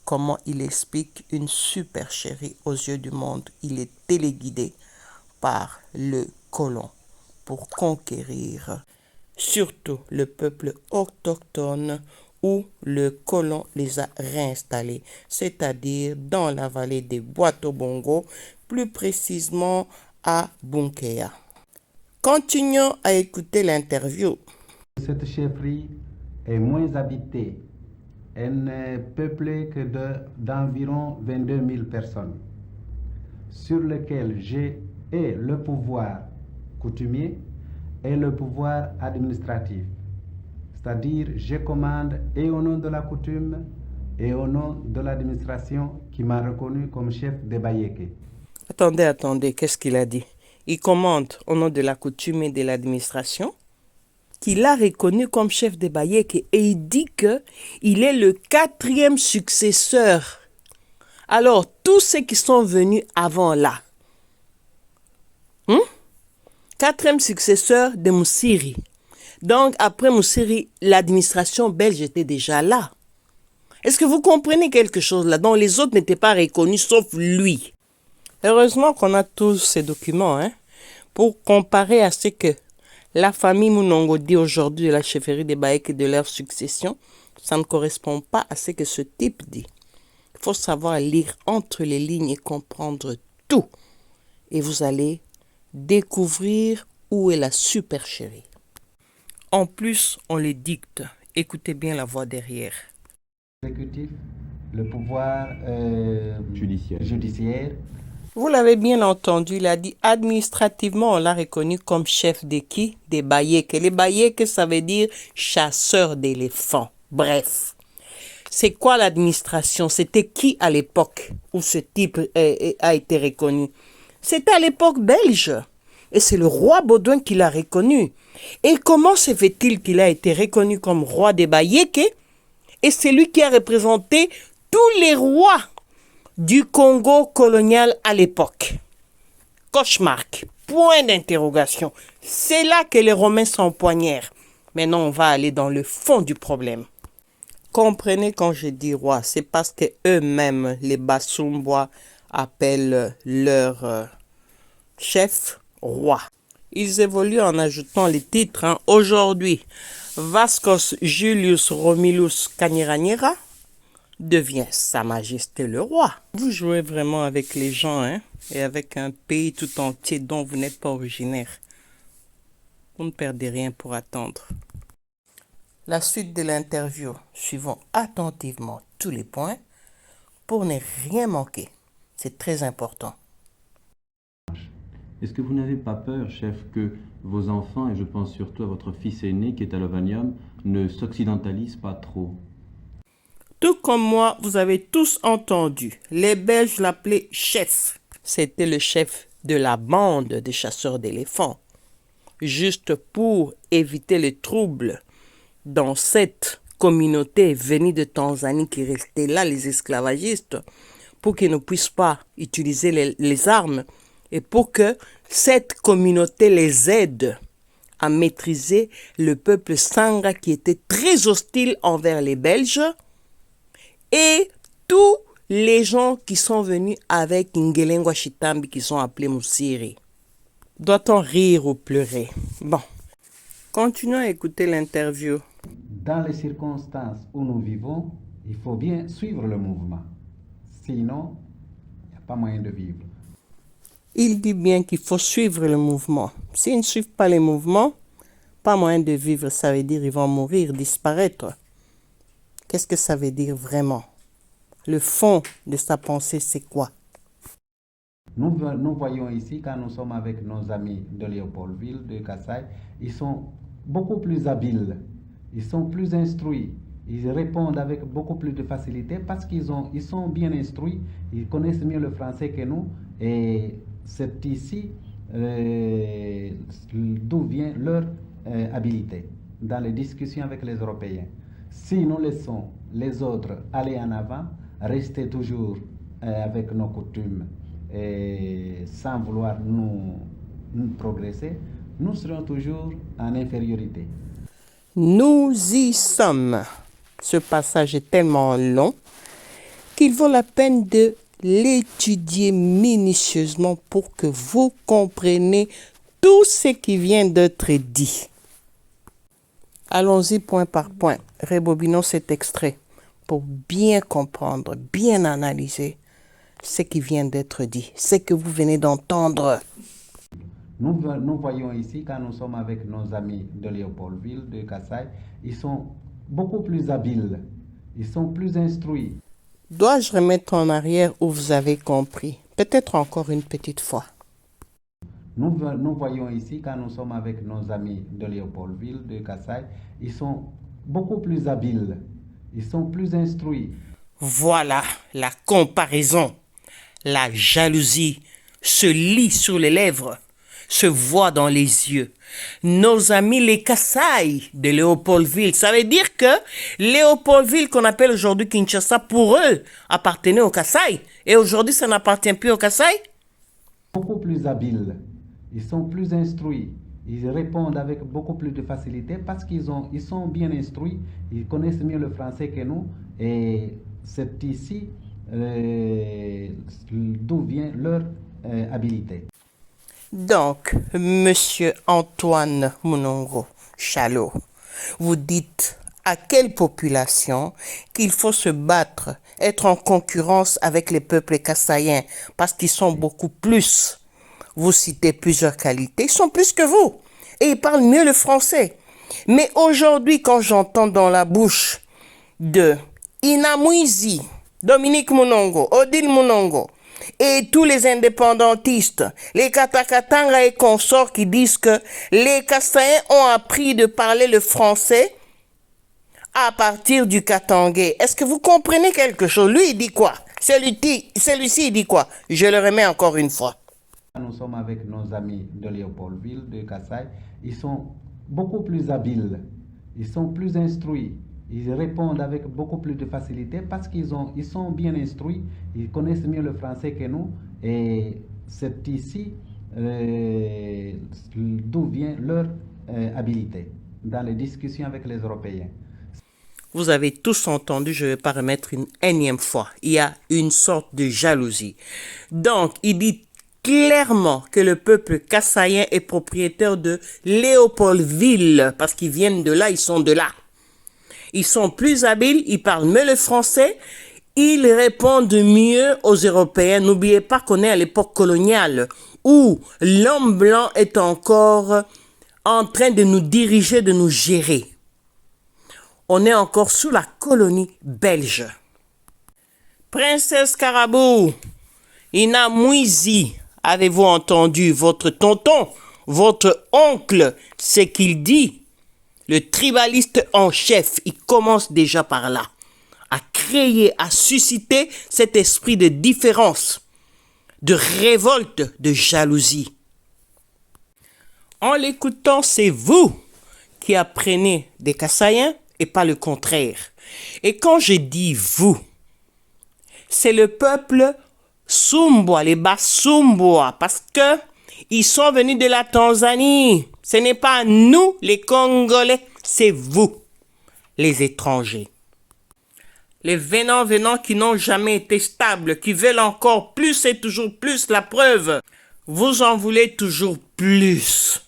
[SPEAKER 1] Comment il explique une supercherie aux yeux du monde. Il est téléguidé par le colon pour conquérir surtout le peuple autochtone où le colon les a réinstallés, c'est-à-dire dans la vallée des Boitobongo, plus précisément à Bunkeya. Continuons à écouter l'interview.
[SPEAKER 2] Cette chefferie est moins habitée. Elle n'est peuplée que d'environ 22 000 personnes, sur lesquelles j'ai le pouvoir coutumier et le pouvoir administratif. C'est-à-dire, je commande et au nom de la coutume et au nom de l'administration qui m'a reconnu comme chef des Bayéké.
[SPEAKER 1] Attendez, qu'est-ce qu'il a dit? Il commande au nom de la coutume et de l'administration, qu'il a reconnu comme chef des Bayéké, et il dit qu'il est le 4e successeur. Alors, tous ceux qui sont venus avant là, 4e successeur de Moussiri. Donc, après Moussiri, l'administration belge était déjà là. Est-ce que vous comprenez quelque chose là? Donc, les autres n'étaient pas reconnus, sauf lui. Heureusement qu'on a tous ces documents, pour comparer à ce que la famille Mounongo dit aujourd'hui de la chefferie des Bayéké et de leur succession. Ça ne correspond pas à ce que ce type dit. Il faut savoir lire entre les lignes et comprendre tout. Et vous allez découvrir où est la supercherie. En plus, on les dicte. Écoutez bien la voix derrière.
[SPEAKER 2] Exécutif, le pouvoir judiciaire.
[SPEAKER 1] Vous l'avez bien entendu, il a dit administrativement, on l'a reconnu comme chef de qui? Des Bayéké. Les Bayéké, ça veut dire chasseur d'éléphants. Bref, c'est quoi l'administration? C'était qui à l'époque où ce type a été reconnu? C'était à l'époque belge. Et c'est le roi Baudouin qui l'a reconnu. Et comment se fait-il qu'il a été reconnu comme roi des Bayéké? Et c'est lui qui a représenté tous les rois du Congo colonial à l'époque. Cauchemar, point d'interrogation. C'est là que les Romains s'empoignèrent. Maintenant, on va aller dans le fond du problème. Comprenez quand je dis roi, c'est parce que eux-mêmes, les Basumbois, appellent leur chef roi. Ils évoluent en ajoutant les titres. Aujourd'hui, Vascos Julius Romulus Kanyiranyira devient Sa Majesté le Roi. Vous jouez vraiment avec les gens, et avec un pays tout entier dont vous n'êtes pas originaire. Vous ne perdez rien pour attendre. La suite de l'interview, suivons attentivement tous les points pour ne rien manquer. C'est très important.
[SPEAKER 3] Est-ce que vous n'avez pas peur, chef, que vos enfants, et je pense surtout à votre fils aîné qui est à Lovanium, ne s'occidentalisent pas trop?
[SPEAKER 1] Tout comme moi, vous avez tous entendu. Les Belges l'appelaient chef. C'était le chef de la bande des chasseurs d'éléphants. Juste pour éviter les troubles dans cette communauté venue de Tanzanie qui restait là, les esclavagistes, pour qu'ils ne puissent pas utiliser les armes et pour que cette communauté les aide à maîtriser le peuple Sangha qui était très hostile envers les Belges et tous les gens qui sont venus avec Ngelengwa Chitambi qui sont appelés Moussiri. Doit-on rire ou pleurer? Bon, continuons à écouter l'interview.
[SPEAKER 2] Dans les circonstances où nous vivons, il faut bien suivre le mouvement. Sinon, il n'y a pas moyen de vivre.
[SPEAKER 1] Il dit bien qu'il faut suivre le mouvement. S'ils ne suivent pas les mouvements, pas moyen de vivre, ça veut dire qu'ils vont mourir, disparaître. Qu'est-ce que ça veut dire vraiment? Le fond de sa pensée, c'est quoi?
[SPEAKER 2] Nous voyons ici, quand nous sommes avec nos amis de Léopoldville, de Kassai, ils sont beaucoup plus habiles, ils sont plus instruits, ils répondent avec beaucoup plus de facilité parce qu'ils sont bien instruits, ils connaissent mieux le français que nous, et c'est ici d'où vient leur habilité dans les discussions avec les Européens. Si nous laissons les autres aller en avant, rester toujours avec nos coutumes et sans vouloir nous progresser, nous serons toujours en infériorité.
[SPEAKER 1] Nous y sommes. Ce passage est tellement long qu'il vaut la peine de l'étudier minutieusement pour que vous compreniez tout ce qui vient d'être dit. Allons-y point par point. Rebobinons cet extrait pour bien comprendre, bien analyser ce qui vient d'être dit, ce que vous venez d'entendre.
[SPEAKER 2] Nous voyons ici, quand nous sommes avec nos amis de Léopoldville, de Kassai, ils sont beaucoup plus habiles, ils sont plus instruits.
[SPEAKER 1] Dois-je remettre en arrière où vous avez compris? Peut-être encore une petite fois.
[SPEAKER 2] Nous voyons ici, quand nous sommes avec nos amis de Léopoldville, de Kasaï, ils sont beaucoup plus habiles, ils sont plus instruits.
[SPEAKER 1] Voilà la comparaison. La jalousie se lit sur les lèvres, se voit dans les yeux. Nos amis les Kasaï de Léopoldville, ça veut dire que Léopoldville qu'on appelle aujourd'hui Kinshasa, pour eux, appartenait au Kasaï. Et aujourd'hui, ça n'appartient plus au Kasaï.
[SPEAKER 2] Beaucoup plus habiles, ils sont plus instruits. Ils répondent avec beaucoup plus de facilité parce qu'ils sont bien instruits, ils connaissent mieux le français que nous. Et c'est ici d'où vient leur habilité.
[SPEAKER 1] Donc, Monsieur Antoine Munongo Chalot, vous dites à quelle population qu'il faut se battre, être en concurrence avec les peuples kassaïens, parce qu'ils sont beaucoup plus. Vous citez plusieurs qualités, ils sont plus que vous. Et ils parlent mieux le français. Mais aujourd'hui, quand j'entends dans la bouche de Inamouizi, Dominique Munongo, Odile Munongo, et tous les indépendantistes, les Katakatanga et consorts qui disent que les Kassaïens ont appris de parler le français à partir du katangais. Est-ce que vous comprenez quelque chose? Lui, il dit quoi? Celui-ci, il dit quoi? Je le remets encore une fois.
[SPEAKER 2] Nous sommes avec nos amis de Léopoldville, de Kasaï, ils sont beaucoup plus habiles, ils sont plus instruits. Ils répondent avec beaucoup plus de facilité parce qu'ils sont bien instruits, ils connaissent mieux le français que nous. Et c'est ici d'où vient leur habilité dans les discussions avec les Européens.
[SPEAKER 1] Vous avez tous entendu, je ne vais pas remettre une énième fois. Il y a une sorte de jalousie. Donc, il dit clairement que le peuple kassaïen est propriétaire de Léopoldville parce qu'ils viennent de là, ils sont de là. Ils sont plus habiles, ils parlent mieux le français, ils répondent mieux aux Européens. N'oubliez pas qu'on est à l'époque coloniale où l'homme blanc est encore en train de nous diriger, de nous gérer. On est encore sous la colonie belge. Princesse Carabou, Inamouizi, avez-vous entendu votre tonton, votre oncle, ce qu'il dit? Le tribaliste en chef, il commence déjà par là, à créer, à susciter cet esprit de différence, de révolte, de jalousie. En l'écoutant, c'est vous qui apprenez des Kassaïens et pas le contraire. Et quand je dis vous, c'est le peuple Sumbois, les Basumbois, parce que ils sont venus de la Tanzanie. Ce n'est pas nous, les Congolais, c'est vous, les étrangers. Les venants qui n'ont jamais été stables, qui veulent encore plus et toujours plus, la preuve. Vous en voulez toujours plus.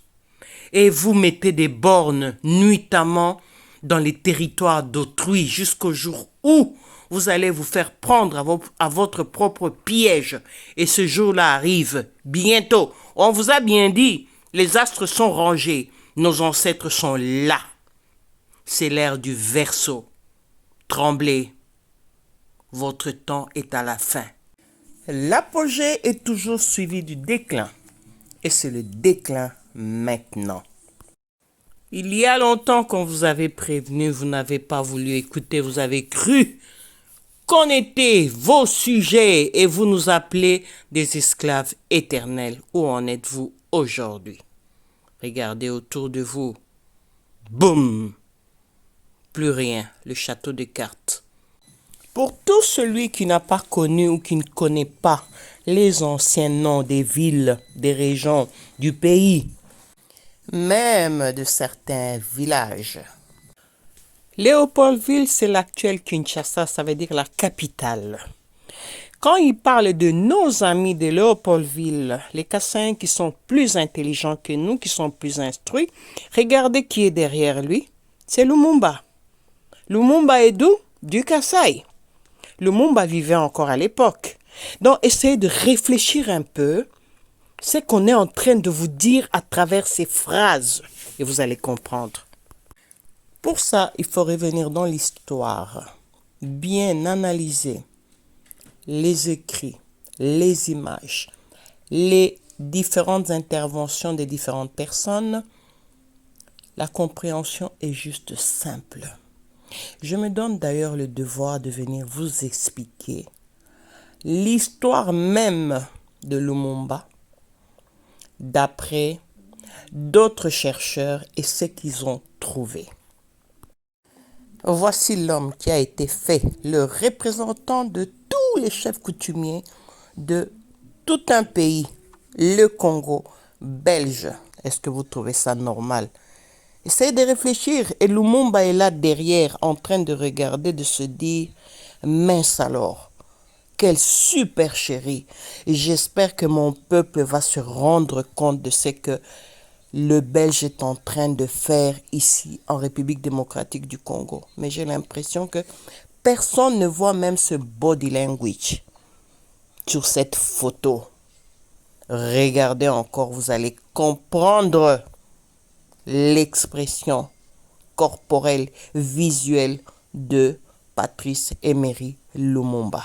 [SPEAKER 1] Et vous mettez des bornes nuitamment dans les territoires d'autrui jusqu'au jour où vous allez vous faire prendre à votre propre piège. Et ce jour-là arrive bientôt. On vous a bien dit, les astres sont rangés, nos ancêtres sont là. C'est l'ère du Verseau. Tremblez, votre temps est à la fin. L'apogée est toujours suivi du déclin. Et c'est le déclin maintenant. Il y a longtemps qu'on vous avait prévenu, vous n'avez pas voulu écouter, vous avez cru qu'on était vos sujets et vous nous appelez des esclaves éternels. Où en êtes-vous aujourd'hui? Regardez autour de vous. Boum! Plus rien, le château de cartes. Pour tout celui qui n'a pas connu ou qui ne connaît pas les anciens noms des villes, des régions, du pays, même de certains villages. Léopoldville, c'est l'actuel Kinshasa, ça veut dire la capitale. Quand il parle de nos amis de Léopoldville, les Kassaïens qui sont plus intelligents que nous, qui sont plus instruits, regardez qui est derrière lui. C'est Lumumba. Lumumba est d'où? Du Kasaï. Lumumba vivait encore à l'époque. Donc, essayez de réfléchir un peu. C'est qu'on est en train de vous dire à travers ces phrases. Et vous allez comprendre. Pour ça, il faut revenir dans l'histoire. Bien analyser les écrits, les images, les différentes interventions des différentes personnes, la compréhension est juste simple. Je me donne d'ailleurs le devoir de venir vous expliquer l'histoire même de Lumumba d'après d'autres chercheurs et ce qu'ils ont trouvé. Voici l'homme qui a été fait le représentant de tous les chefs coutumiers de tout un pays, le Congo belge. Est-ce que vous trouvez ça normal? Essayez de réfléchir et Lumumba est là derrière en train de regarder, de se dire « mince alors, quelle super chérie !» J'espère que mon peuple va se rendre compte de ce que le Belge est en train de faire ici en République démocratique du Congo. Mais j'ai l'impression que personne ne voit même ce body language sur cette photo. Regardez encore, vous allez comprendre l'expression corporelle, visuelle de Patrice Emery Lumumba.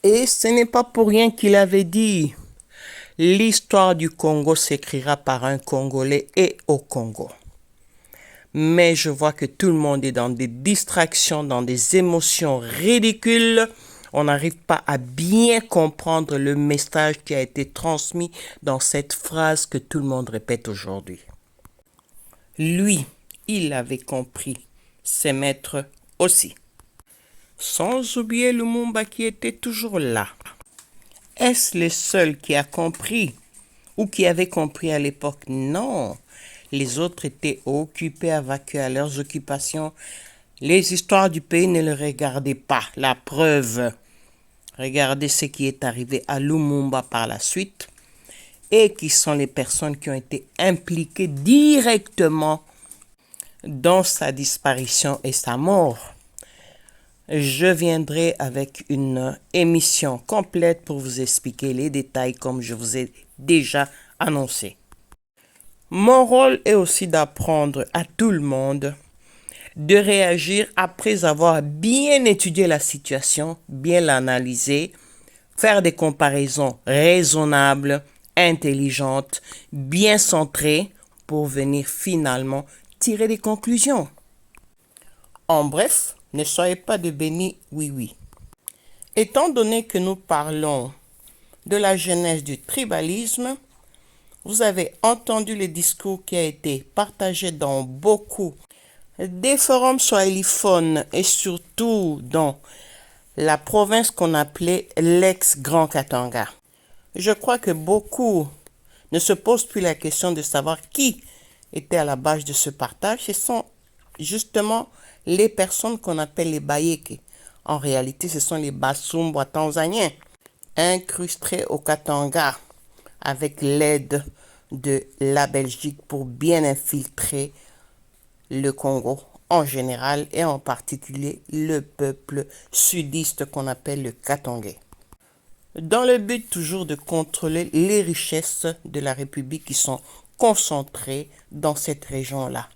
[SPEAKER 1] Et ce n'est pas pour rien qu'il avait dit « L'histoire du Congo s'écrira par un Congolais et au Congo ». Mais je vois que tout le monde est dans des distractions, dans des émotions ridicules. On n'arrive pas à bien comprendre le message qui a été transmis dans cette phrase que tout le monde répète aujourd'hui. Lui, il avait compris, ses maîtres aussi. Sans oublier Lumumba qui était toujours là. Est-ce le seul qui a compris ou qui avait compris à l'époque? Non. Les autres étaient occupés à vaquer à leurs occupations. Les histoires du pays ne le regardaient pas. La preuve, regardez ce qui est arrivé à Lumumba par la suite et qui sont les personnes qui ont été impliquées directement dans sa disparition et sa mort. Je viendrai avec une émission complète pour vous expliquer les détails comme je vous ai déjà annoncé. Mon rôle est aussi d'apprendre à tout le monde de réagir après avoir bien étudié la situation, bien l'analyser, faire des comparaisons raisonnables, intelligentes, bien centrées pour venir finalement tirer des conclusions. En bref, ne soyez pas de béni oui. Étant donné que nous parlons de la genèse du tribalisme, vous avez entendu le discours qui a été partagé dans beaucoup des forums swahiliphones et surtout dans la province qu'on appelait l'ex-Grand Katanga. Je crois que beaucoup ne se posent plus la question de savoir qui était à la base de ce partage. Ce sont justement les personnes qu'on appelle les Bayeke. En réalité, ce sont les Basumbwa tanzaniens incrustés au Katanga avec l'aide de la Belgique pour bien infiltrer le Congo en général et en particulier le peuple sudiste qu'on appelle le Katangais. Dans le but toujours de contrôler les richesses de la République qui sont concentrées dans cette région-là.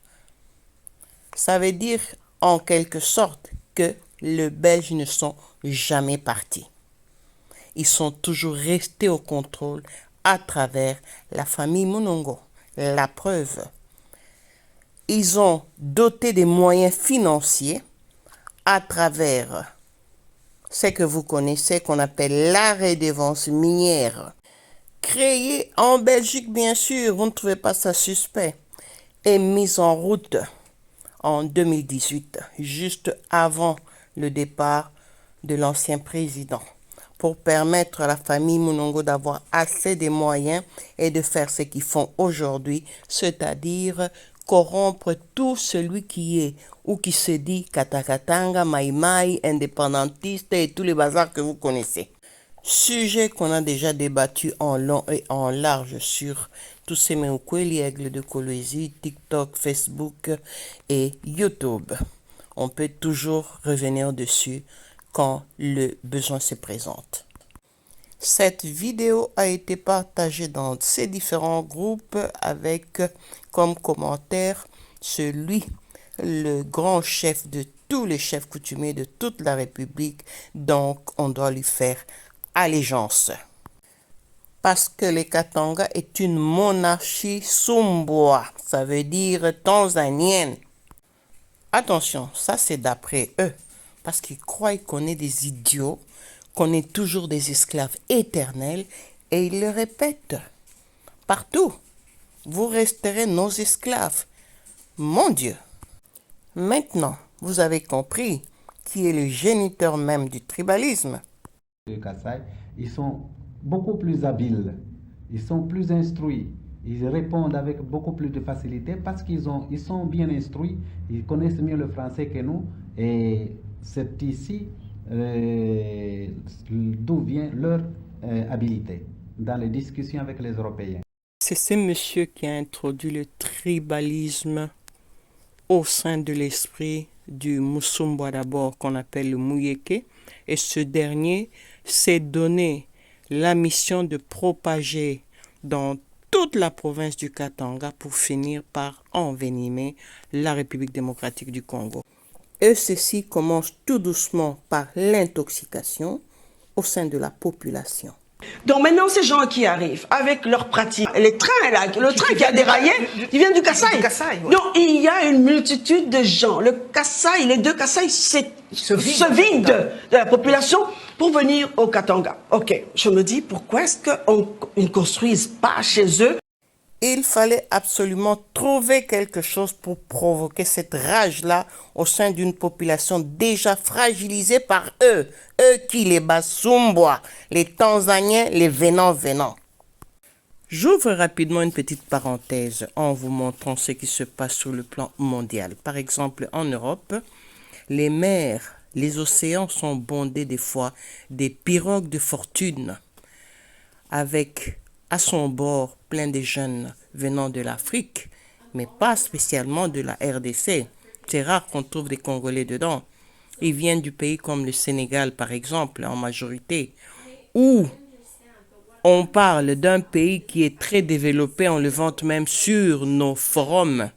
[SPEAKER 1] Ça veut dire en quelque sorte que les Belges ne sont jamais partis. Ils sont toujours restés au contrôle à travers la famille Munongo. La preuve, ils ont doté des moyens financiers à travers ce que vous connaissez qu'on appelle la redevance minière. Créée en Belgique, bien sûr, vous ne trouvez pas ça suspect, et mise en route en 2018, juste avant le départ de l'ancien président, pour permettre à la famille Munongo d'avoir assez de moyens et de faire ce qu'ils font aujourd'hui, c'est-à-dire corrompre tout celui qui est ou qui se dit Katakatanga, Maïmaï, indépendantiste et tous les bazars que vous connaissez. Sujet qu'on a déjà débattu en long et en large sur tous ces Meukweli, Aigle de Kolwezi, TikTok, Facebook et YouTube. On peut toujours revenir dessus quand le besoin se présente. Cette vidéo a été partagée dans ces différents groupes avec comme commentaire celui, le grand chef de tous les chefs coutumiers de toute la République, donc on doit lui faire allégeance. Parce que le Katanga est une monarchie Sumbwa, ça veut dire tanzanienne. Attention, ça c'est d'après eux, parce qu'ils croient qu'on est des idiots, qu'on est toujours des esclaves éternels, et ils le répètent partout. Vous resterez nos esclaves. Mon Dieu! Maintenant, vous avez compris qui est le géniteur même du tribalisme.
[SPEAKER 2] Les Kassai, ils sont beaucoup plus habiles, ils sont plus instruits, ils répondent avec beaucoup plus de facilité parce ils sont bien instruits, ils connaissent mieux le français que nous et c'est ici d'où vient leur habileté dans les discussions avec les Européens.
[SPEAKER 1] C'est ce monsieur qui a introduit le tribalisme au sein de l'esprit du Musumbwa d'abord qu'on appelle le Muyeke, et ce dernier s'est donné la mission de propager dans toute la province du Katanga pour finir par envenimer la République démocratique du Congo. Et ceci commence tout doucement par l'intoxication au sein de la population.
[SPEAKER 4] Donc maintenant, ces gens qui arrivent avec leurs pratiques, les trains, là, le train qui a déraillé, il vient du Kassai.
[SPEAKER 5] Ouais.
[SPEAKER 4] Donc il y a une multitude de gens. Le Kassai, les deux Kassai se vident de la population pour venir au Katanga. Ok, je me dis, pourquoi est-ce qu'ils ne construisent pas chez eux?
[SPEAKER 1] Il fallait absolument trouver quelque chose pour provoquer cette rage-là au sein d'une population déjà fragilisée par eux. Eux qui les Basumbwa, les Tanzaniens, les venants. J'ouvre rapidement une petite parenthèse en vous montrant ce qui se passe sur le plan mondial. Par exemple, en Europe, les mers, les océans sont bondés des fois des pirogues de fortune avec à son bord plein de jeunes venant de l'Afrique, mais pas spécialement de la RDC. C'est rare qu'on trouve des Congolais dedans. Ils viennent du pays comme le Sénégal, par exemple, en majorité, où on parle d'un pays qui est très développé, on le vante même sur nos forums.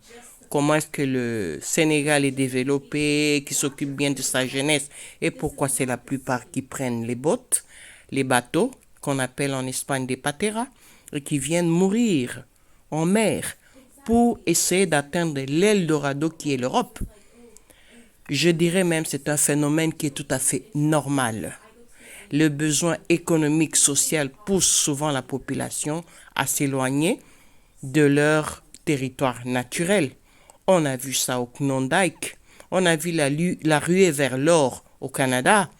[SPEAKER 1] Comment est-ce que le Sénégal est développé, qui s'occupe bien de sa jeunesse, et pourquoi c'est la plupart qui prennent les bateaux, qu'on appelle en Espagne des pateras, et qui viennent mourir en mer pour essayer d'atteindre l'Eldorado qui est l'Europe. Je dirais même que c'est un phénomène qui est tout à fait normal. Le besoin économique, social pousse souvent la population à s'éloigner de leur territoire naturel. On a vu ça au Klondike, on a vu la ruée vers l'or au Canada.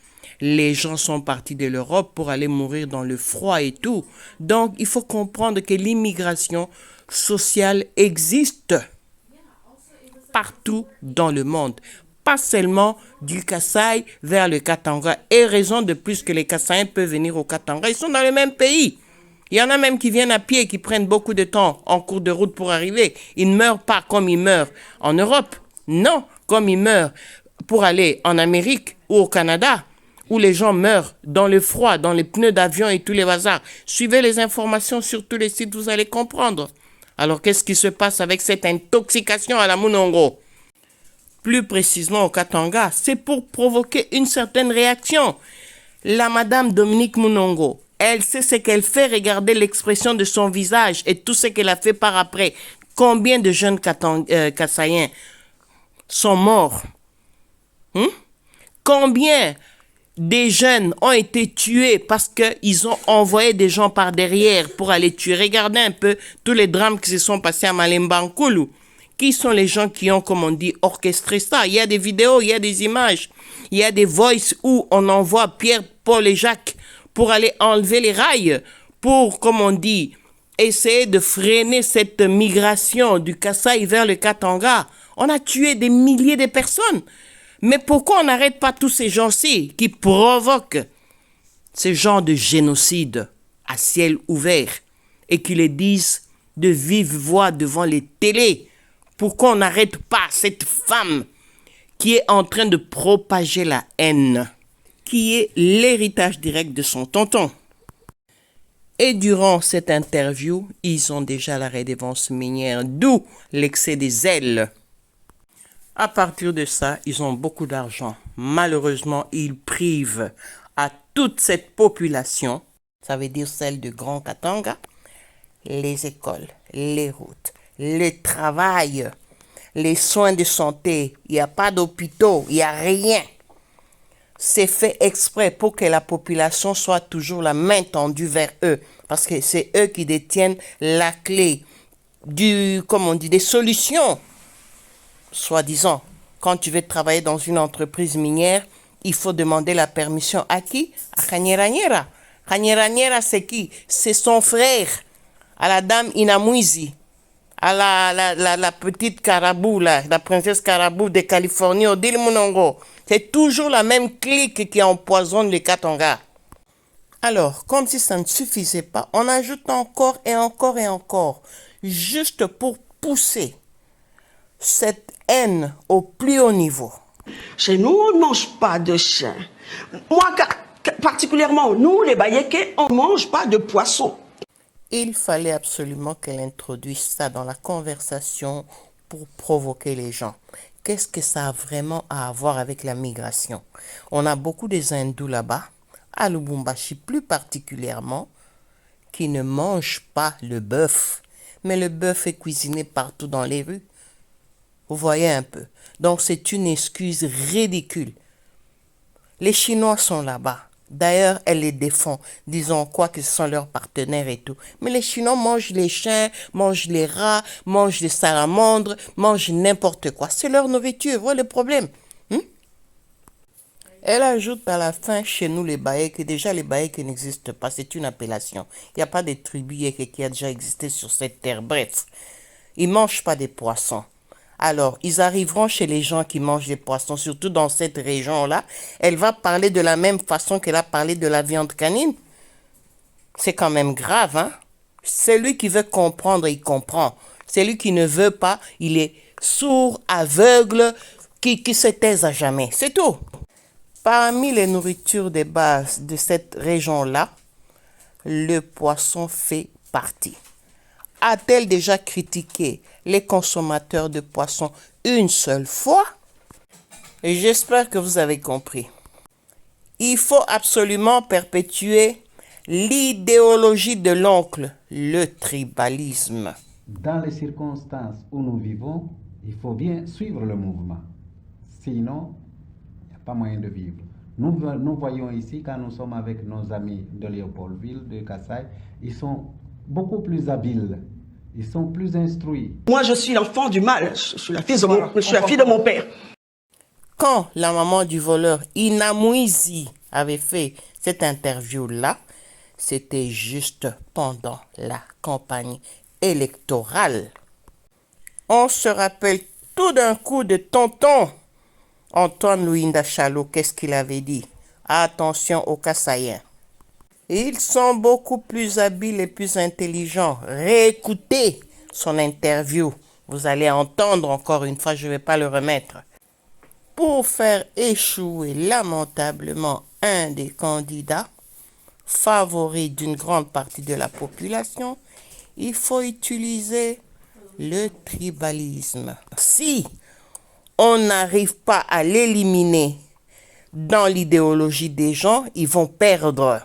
[SPEAKER 1] Les gens sont partis de l'Europe pour aller mourir dans le froid et tout. Donc, il faut comprendre que l'immigration sociale existe partout dans le monde. Pas seulement du Kassai vers le Katanga. Et raison de plus que les Kassaïens peuvent venir au Katanga. Ils sont dans le même pays. Il y en a même qui viennent à pied et qui prennent beaucoup de temps en cours de route pour arriver. Ils ne meurent pas comme ils meurent en Europe. Non, comme ils meurent pour aller en Amérique ou au Canada, où les gens meurent dans le froid, dans les pneus d'avion et tous les bazars. Suivez les informations sur tous les sites, vous allez comprendre. Alors, qu'est-ce qui se passe avec cette intoxication à la Munongo? Plus précisément au Katanga, c'est pour provoquer une certaine réaction. La madame Dominique Munongo, elle sait ce qu'elle fait, regardez l'expression de son visage et tout ce qu'elle a fait par après. Combien de jeunes Kassaïens sont morts? Combien des jeunes ont été tués parce qu'ils ont envoyé des gens par derrière pour aller tuer? Regardez un peu tous les drames qui se sont passés à Malemba-Nkulu. Qui sont les gens qui ont, comme on dit, orchestré ça? Il y a des vidéos, il y a des images, il y a des voices où on envoie Pierre, Paul et Jacques pour aller enlever les rails, pour, comme on dit, essayer de freiner cette migration du Kassai vers le Katanga. On a tué des milliers de personnes. Mais pourquoi on n'arrête pas tous ces gens-ci qui provoquent ce genre de génocide à ciel ouvert et qui les disent de vive voix devant les télés? Pourquoi on n'arrête pas cette femme qui est en train de propager la haine, qui est l'héritage direct de son tonton? Et durant cette interview, ils ont déjà la rédévance minière, d'où l'excès des ailes. À partir de ça, ils ont beaucoup d'argent. Malheureusement, ils privent à toute cette population ça veut dire celle de Grand Katanga, les écoles, les routes, le travail, les soins de santé. Il n'y a pas d'hôpitaux, il n'y a rien. C'est fait exprès pour que la population soit toujours la main tendue vers eux, parce que c'est eux qui détiennent la clé des solutions. Soi-disant, quand tu veux travailler dans une entreprise minière, il faut demander la permission à qui? À Kanyeranyera. Kanyeranyera, c'est qui? C'est son frère, à la dame Inamwizi, à la petite Carabou, la princesse Carabou de Californie, Odile Munongo. C'est toujours la même clique qui empoisonne les Katanga. Alors, comme si ça ne suffisait pas, on ajoute encore et encore et encore, juste pour pousser cette haine au plus haut niveau.
[SPEAKER 4] Chez nous, on ne mange pas de chien. Moi, particulièrement, nous, les Bayékés, on ne mange pas de poisson.
[SPEAKER 1] Il fallait absolument qu'elle introduise ça dans la conversation pour provoquer les gens. Qu'est-ce que ça a vraiment à voir avec la migration? On a beaucoup des hindous là-bas, à Lubumbashi plus particulièrement, qui ne mangent pas le bœuf. Mais le bœuf est cuisiné partout dans les rues. Vous voyez un peu. Donc c'est une excuse ridicule. Les Chinois sont là-bas. D'ailleurs, elle les défend, disons quoi que ce sont leurs partenaires et tout. Mais les Chinois mangent les chiens, mangent les rats, mangent les salamandres, mangent n'importe quoi. C'est leur nourriture, voilà le problème. Elle ajoute à la fin, chez nous les Baïks, que déjà les Baïks n'existent pas, c'est une appellation. Il n'y a pas de tribu qui a déjà existé sur cette terre. Bref, ils ne mangent pas des poissons. Alors, ils arriveront chez les gens qui mangent des poissons, surtout dans cette région-là. Elle va parler de la même façon qu'elle a parlé de la viande canine. C'est quand même grave, hein? Celui qui veut comprendre, il comprend. Celui qui ne veut pas, il est sourd, aveugle, qui se taise à jamais. C'est tout. Parmi les nourritures de base de cette région-là, le poisson fait partie. A-t-elle déjà critiqué les consommateurs de poissons une seule fois? Et j'espère que vous avez compris. Il faut absolument perpétuer l'idéologie de l'oncle, le tribalisme.
[SPEAKER 2] Dans les circonstances où nous vivons, il faut bien suivre le mouvement. Sinon, il n'y a pas moyen de vivre. Nous voyons ici, quand nous sommes avec nos amis de Léopoldville, de Kassai, ils sont beaucoup plus habiles. Ils sont plus instruits.
[SPEAKER 4] Moi, je suis l'enfant du mal. Je suis la fille de mon père.
[SPEAKER 1] Quand la maman du voleur, Inamwizi, avait fait cette interview-là, c'était juste pendant la campagne électorale. On se rappelle tout d'un coup de tonton Antoine Louinda Chalo. Qu'est-ce qu'il avait dit? Attention aux Kassaïens. Ils sont beaucoup plus habiles et plus intelligents. Réécoutez son interview. Vous allez entendre encore une fois, je ne vais pas le remettre. Pour faire échouer lamentablement un des candidats, favori d'une grande partie de la population, il faut utiliser le tribalisme. Si on n'arrive pas à l'éliminer dans l'idéologie des gens, ils vont perdre.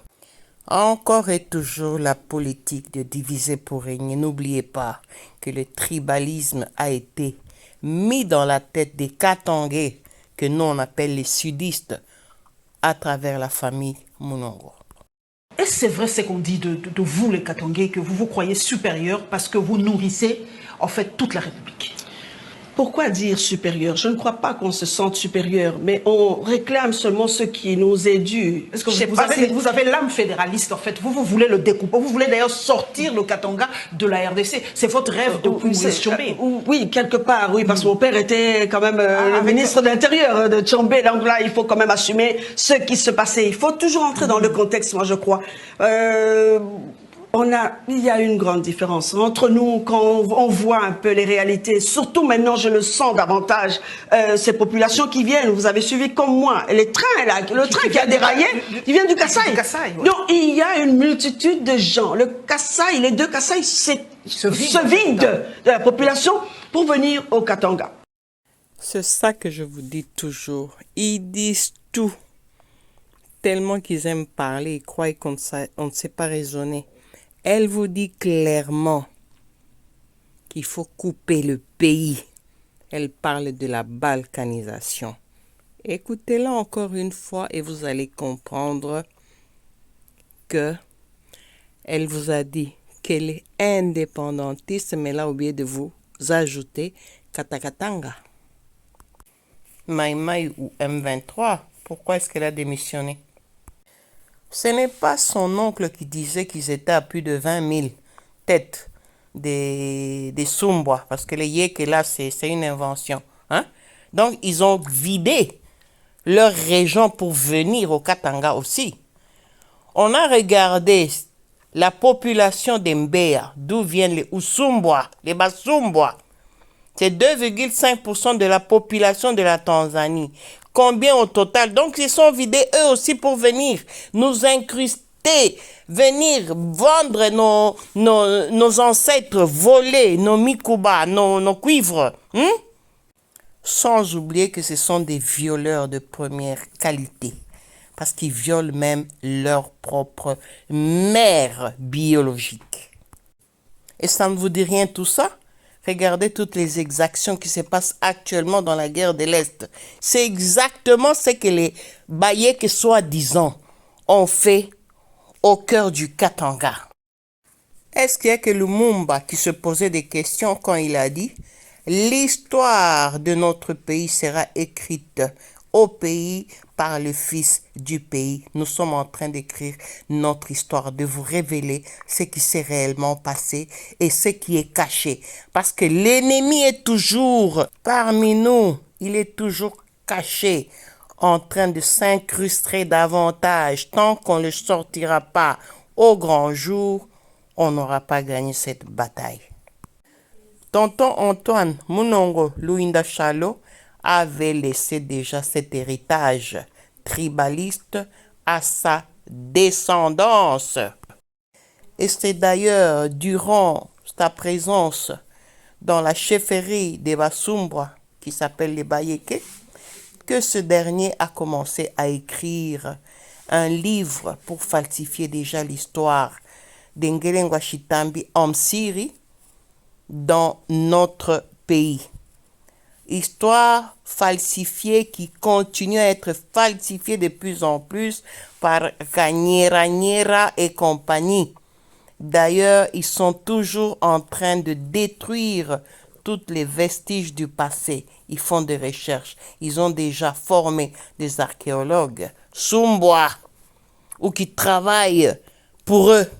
[SPEAKER 1] Encore et toujours la politique de diviser pour régner. N'oubliez pas que le tribalisme a été mis dans la tête des Katangais, que nous on appelle les sudistes, à travers la famille Munongo.
[SPEAKER 5] Est-ce que c'est vrai ce qu'on dit de vous les Katangais, que vous vous croyez supérieurs parce que vous nourrissez en fait toute la République?
[SPEAKER 4] Pourquoi dire supérieur? Je ne crois pas qu'on se sente supérieur, mais on réclame seulement ce qui nous est dû.
[SPEAKER 5] Est-ce que vous avez l'âme fédéraliste en fait? Vous voulez le découper, vous voulez d'ailleurs sortir le Katanga de la RDC. C'est votre rêve depuis Moïse Tshombe.
[SPEAKER 4] Oui, quelque part, oui, parce que mon père était quand même le ministre de l'Intérieur de Tshombe. Donc là, il faut quand même assumer ce qui se passait. Il faut toujours entrer dans le contexte, moi je crois. Il y a une grande différence entre nous quand on voit un peu les réalités. Surtout maintenant, je le sens davantage, ces populations qui viennent. Vous avez suivi comme moi. Les trains, là, le train qui a déraillé, il vient du Kassai.
[SPEAKER 5] Ouais.
[SPEAKER 4] Donc, il y a une multitude de gens. Le Kassai, les deux Kassai se vident de la population pour venir au Katanga.
[SPEAKER 1] C'est ça que je vous dis toujours. Ils disent tout. tellement qu'ils aiment parler, ils croient on ne sait pas raisonner. Elle vous dit clairement qu'il faut couper le pays. Elle parle de la balkanisation. Écoutez-la encore une fois et vous allez comprendre que elle vous a dit qu'elle est indépendantiste, mais elle a oublié de vous ajouter Katakatanga. Maïmaï ou M23, pourquoi est-ce qu'elle a démissionné? Ce n'est pas son oncle qui disait qu'ils étaient à plus de 20 000 têtes des Sumbois, parce que les Yék là, c'est une invention. Hein? Donc, ils ont vidé leur région pour venir au Katanga aussi. On a regardé la population des Mbeya, d'où viennent les Usumbois, les Basumbois. C'est 2,5% de la population de la Tanzanie. Combien au total? Donc, ils sont vidés eux aussi pour venir nous incruster, venir vendre nos ancêtres volés, nos mikuba, nos cuivres. Sans oublier que ce sont des violeurs de première qualité. Parce qu'ils violent même leur propre mère biologique. Et ça ne vous dit rien tout ça? Regardez toutes les exactions qui se passent actuellement dans la guerre de l'Est. C'est exactement ce que les Bayeks soi-disant ont fait au cœur du Katanga. Est-ce qu'il y a que Lumumba qui se posait des questions quand il a dit « L'histoire de notre pays sera écrite au pays par le fils du pays. Nous sommes en train d'écrire notre histoire, de vous révéler ce qui s'est réellement passé et ce qui est caché. Parce que l'ennemi est toujours parmi nous. Il est toujours caché, en train de s'incruster davantage. Tant qu'on ne le sortira pas au grand jour, on n'aura pas gagné cette bataille. Tonton Antoine Munongo Luinda Chalo avait laissé déjà cet héritage tribaliste à sa descendance. Et c'est d'ailleurs durant sa présence dans la chefferie des Basumbwa, qui s'appelle les Bayeke, que ce dernier a commencé à écrire un livre pour falsifier déjà l'histoire d'Ngelengwa Chitambi Amsiri dans notre pays. Histoire falsifiée qui continue à être falsifiée de plus en plus par Raniera et compagnie. D'ailleurs, ils sont toujours en train de détruire tous les vestiges du passé. Ils font des recherches. Ils ont déjà formé des archéologues Sumbois ou qui travaillent pour eux.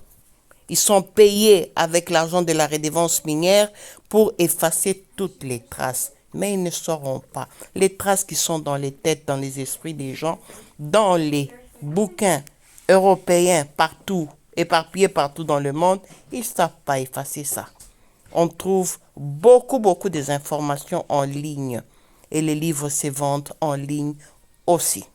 [SPEAKER 1] Ils sont payés avec l'argent de la redevance minière pour effacer toutes les traces. Mais ils ne sauront pas. Les traces qui sont dans les têtes, dans les esprits des gens, dans les bouquins européens partout, éparpillés partout dans le monde, ils ne savent pas effacer ça. On trouve beaucoup des informations en ligne. Et les livres se vendent en ligne aussi.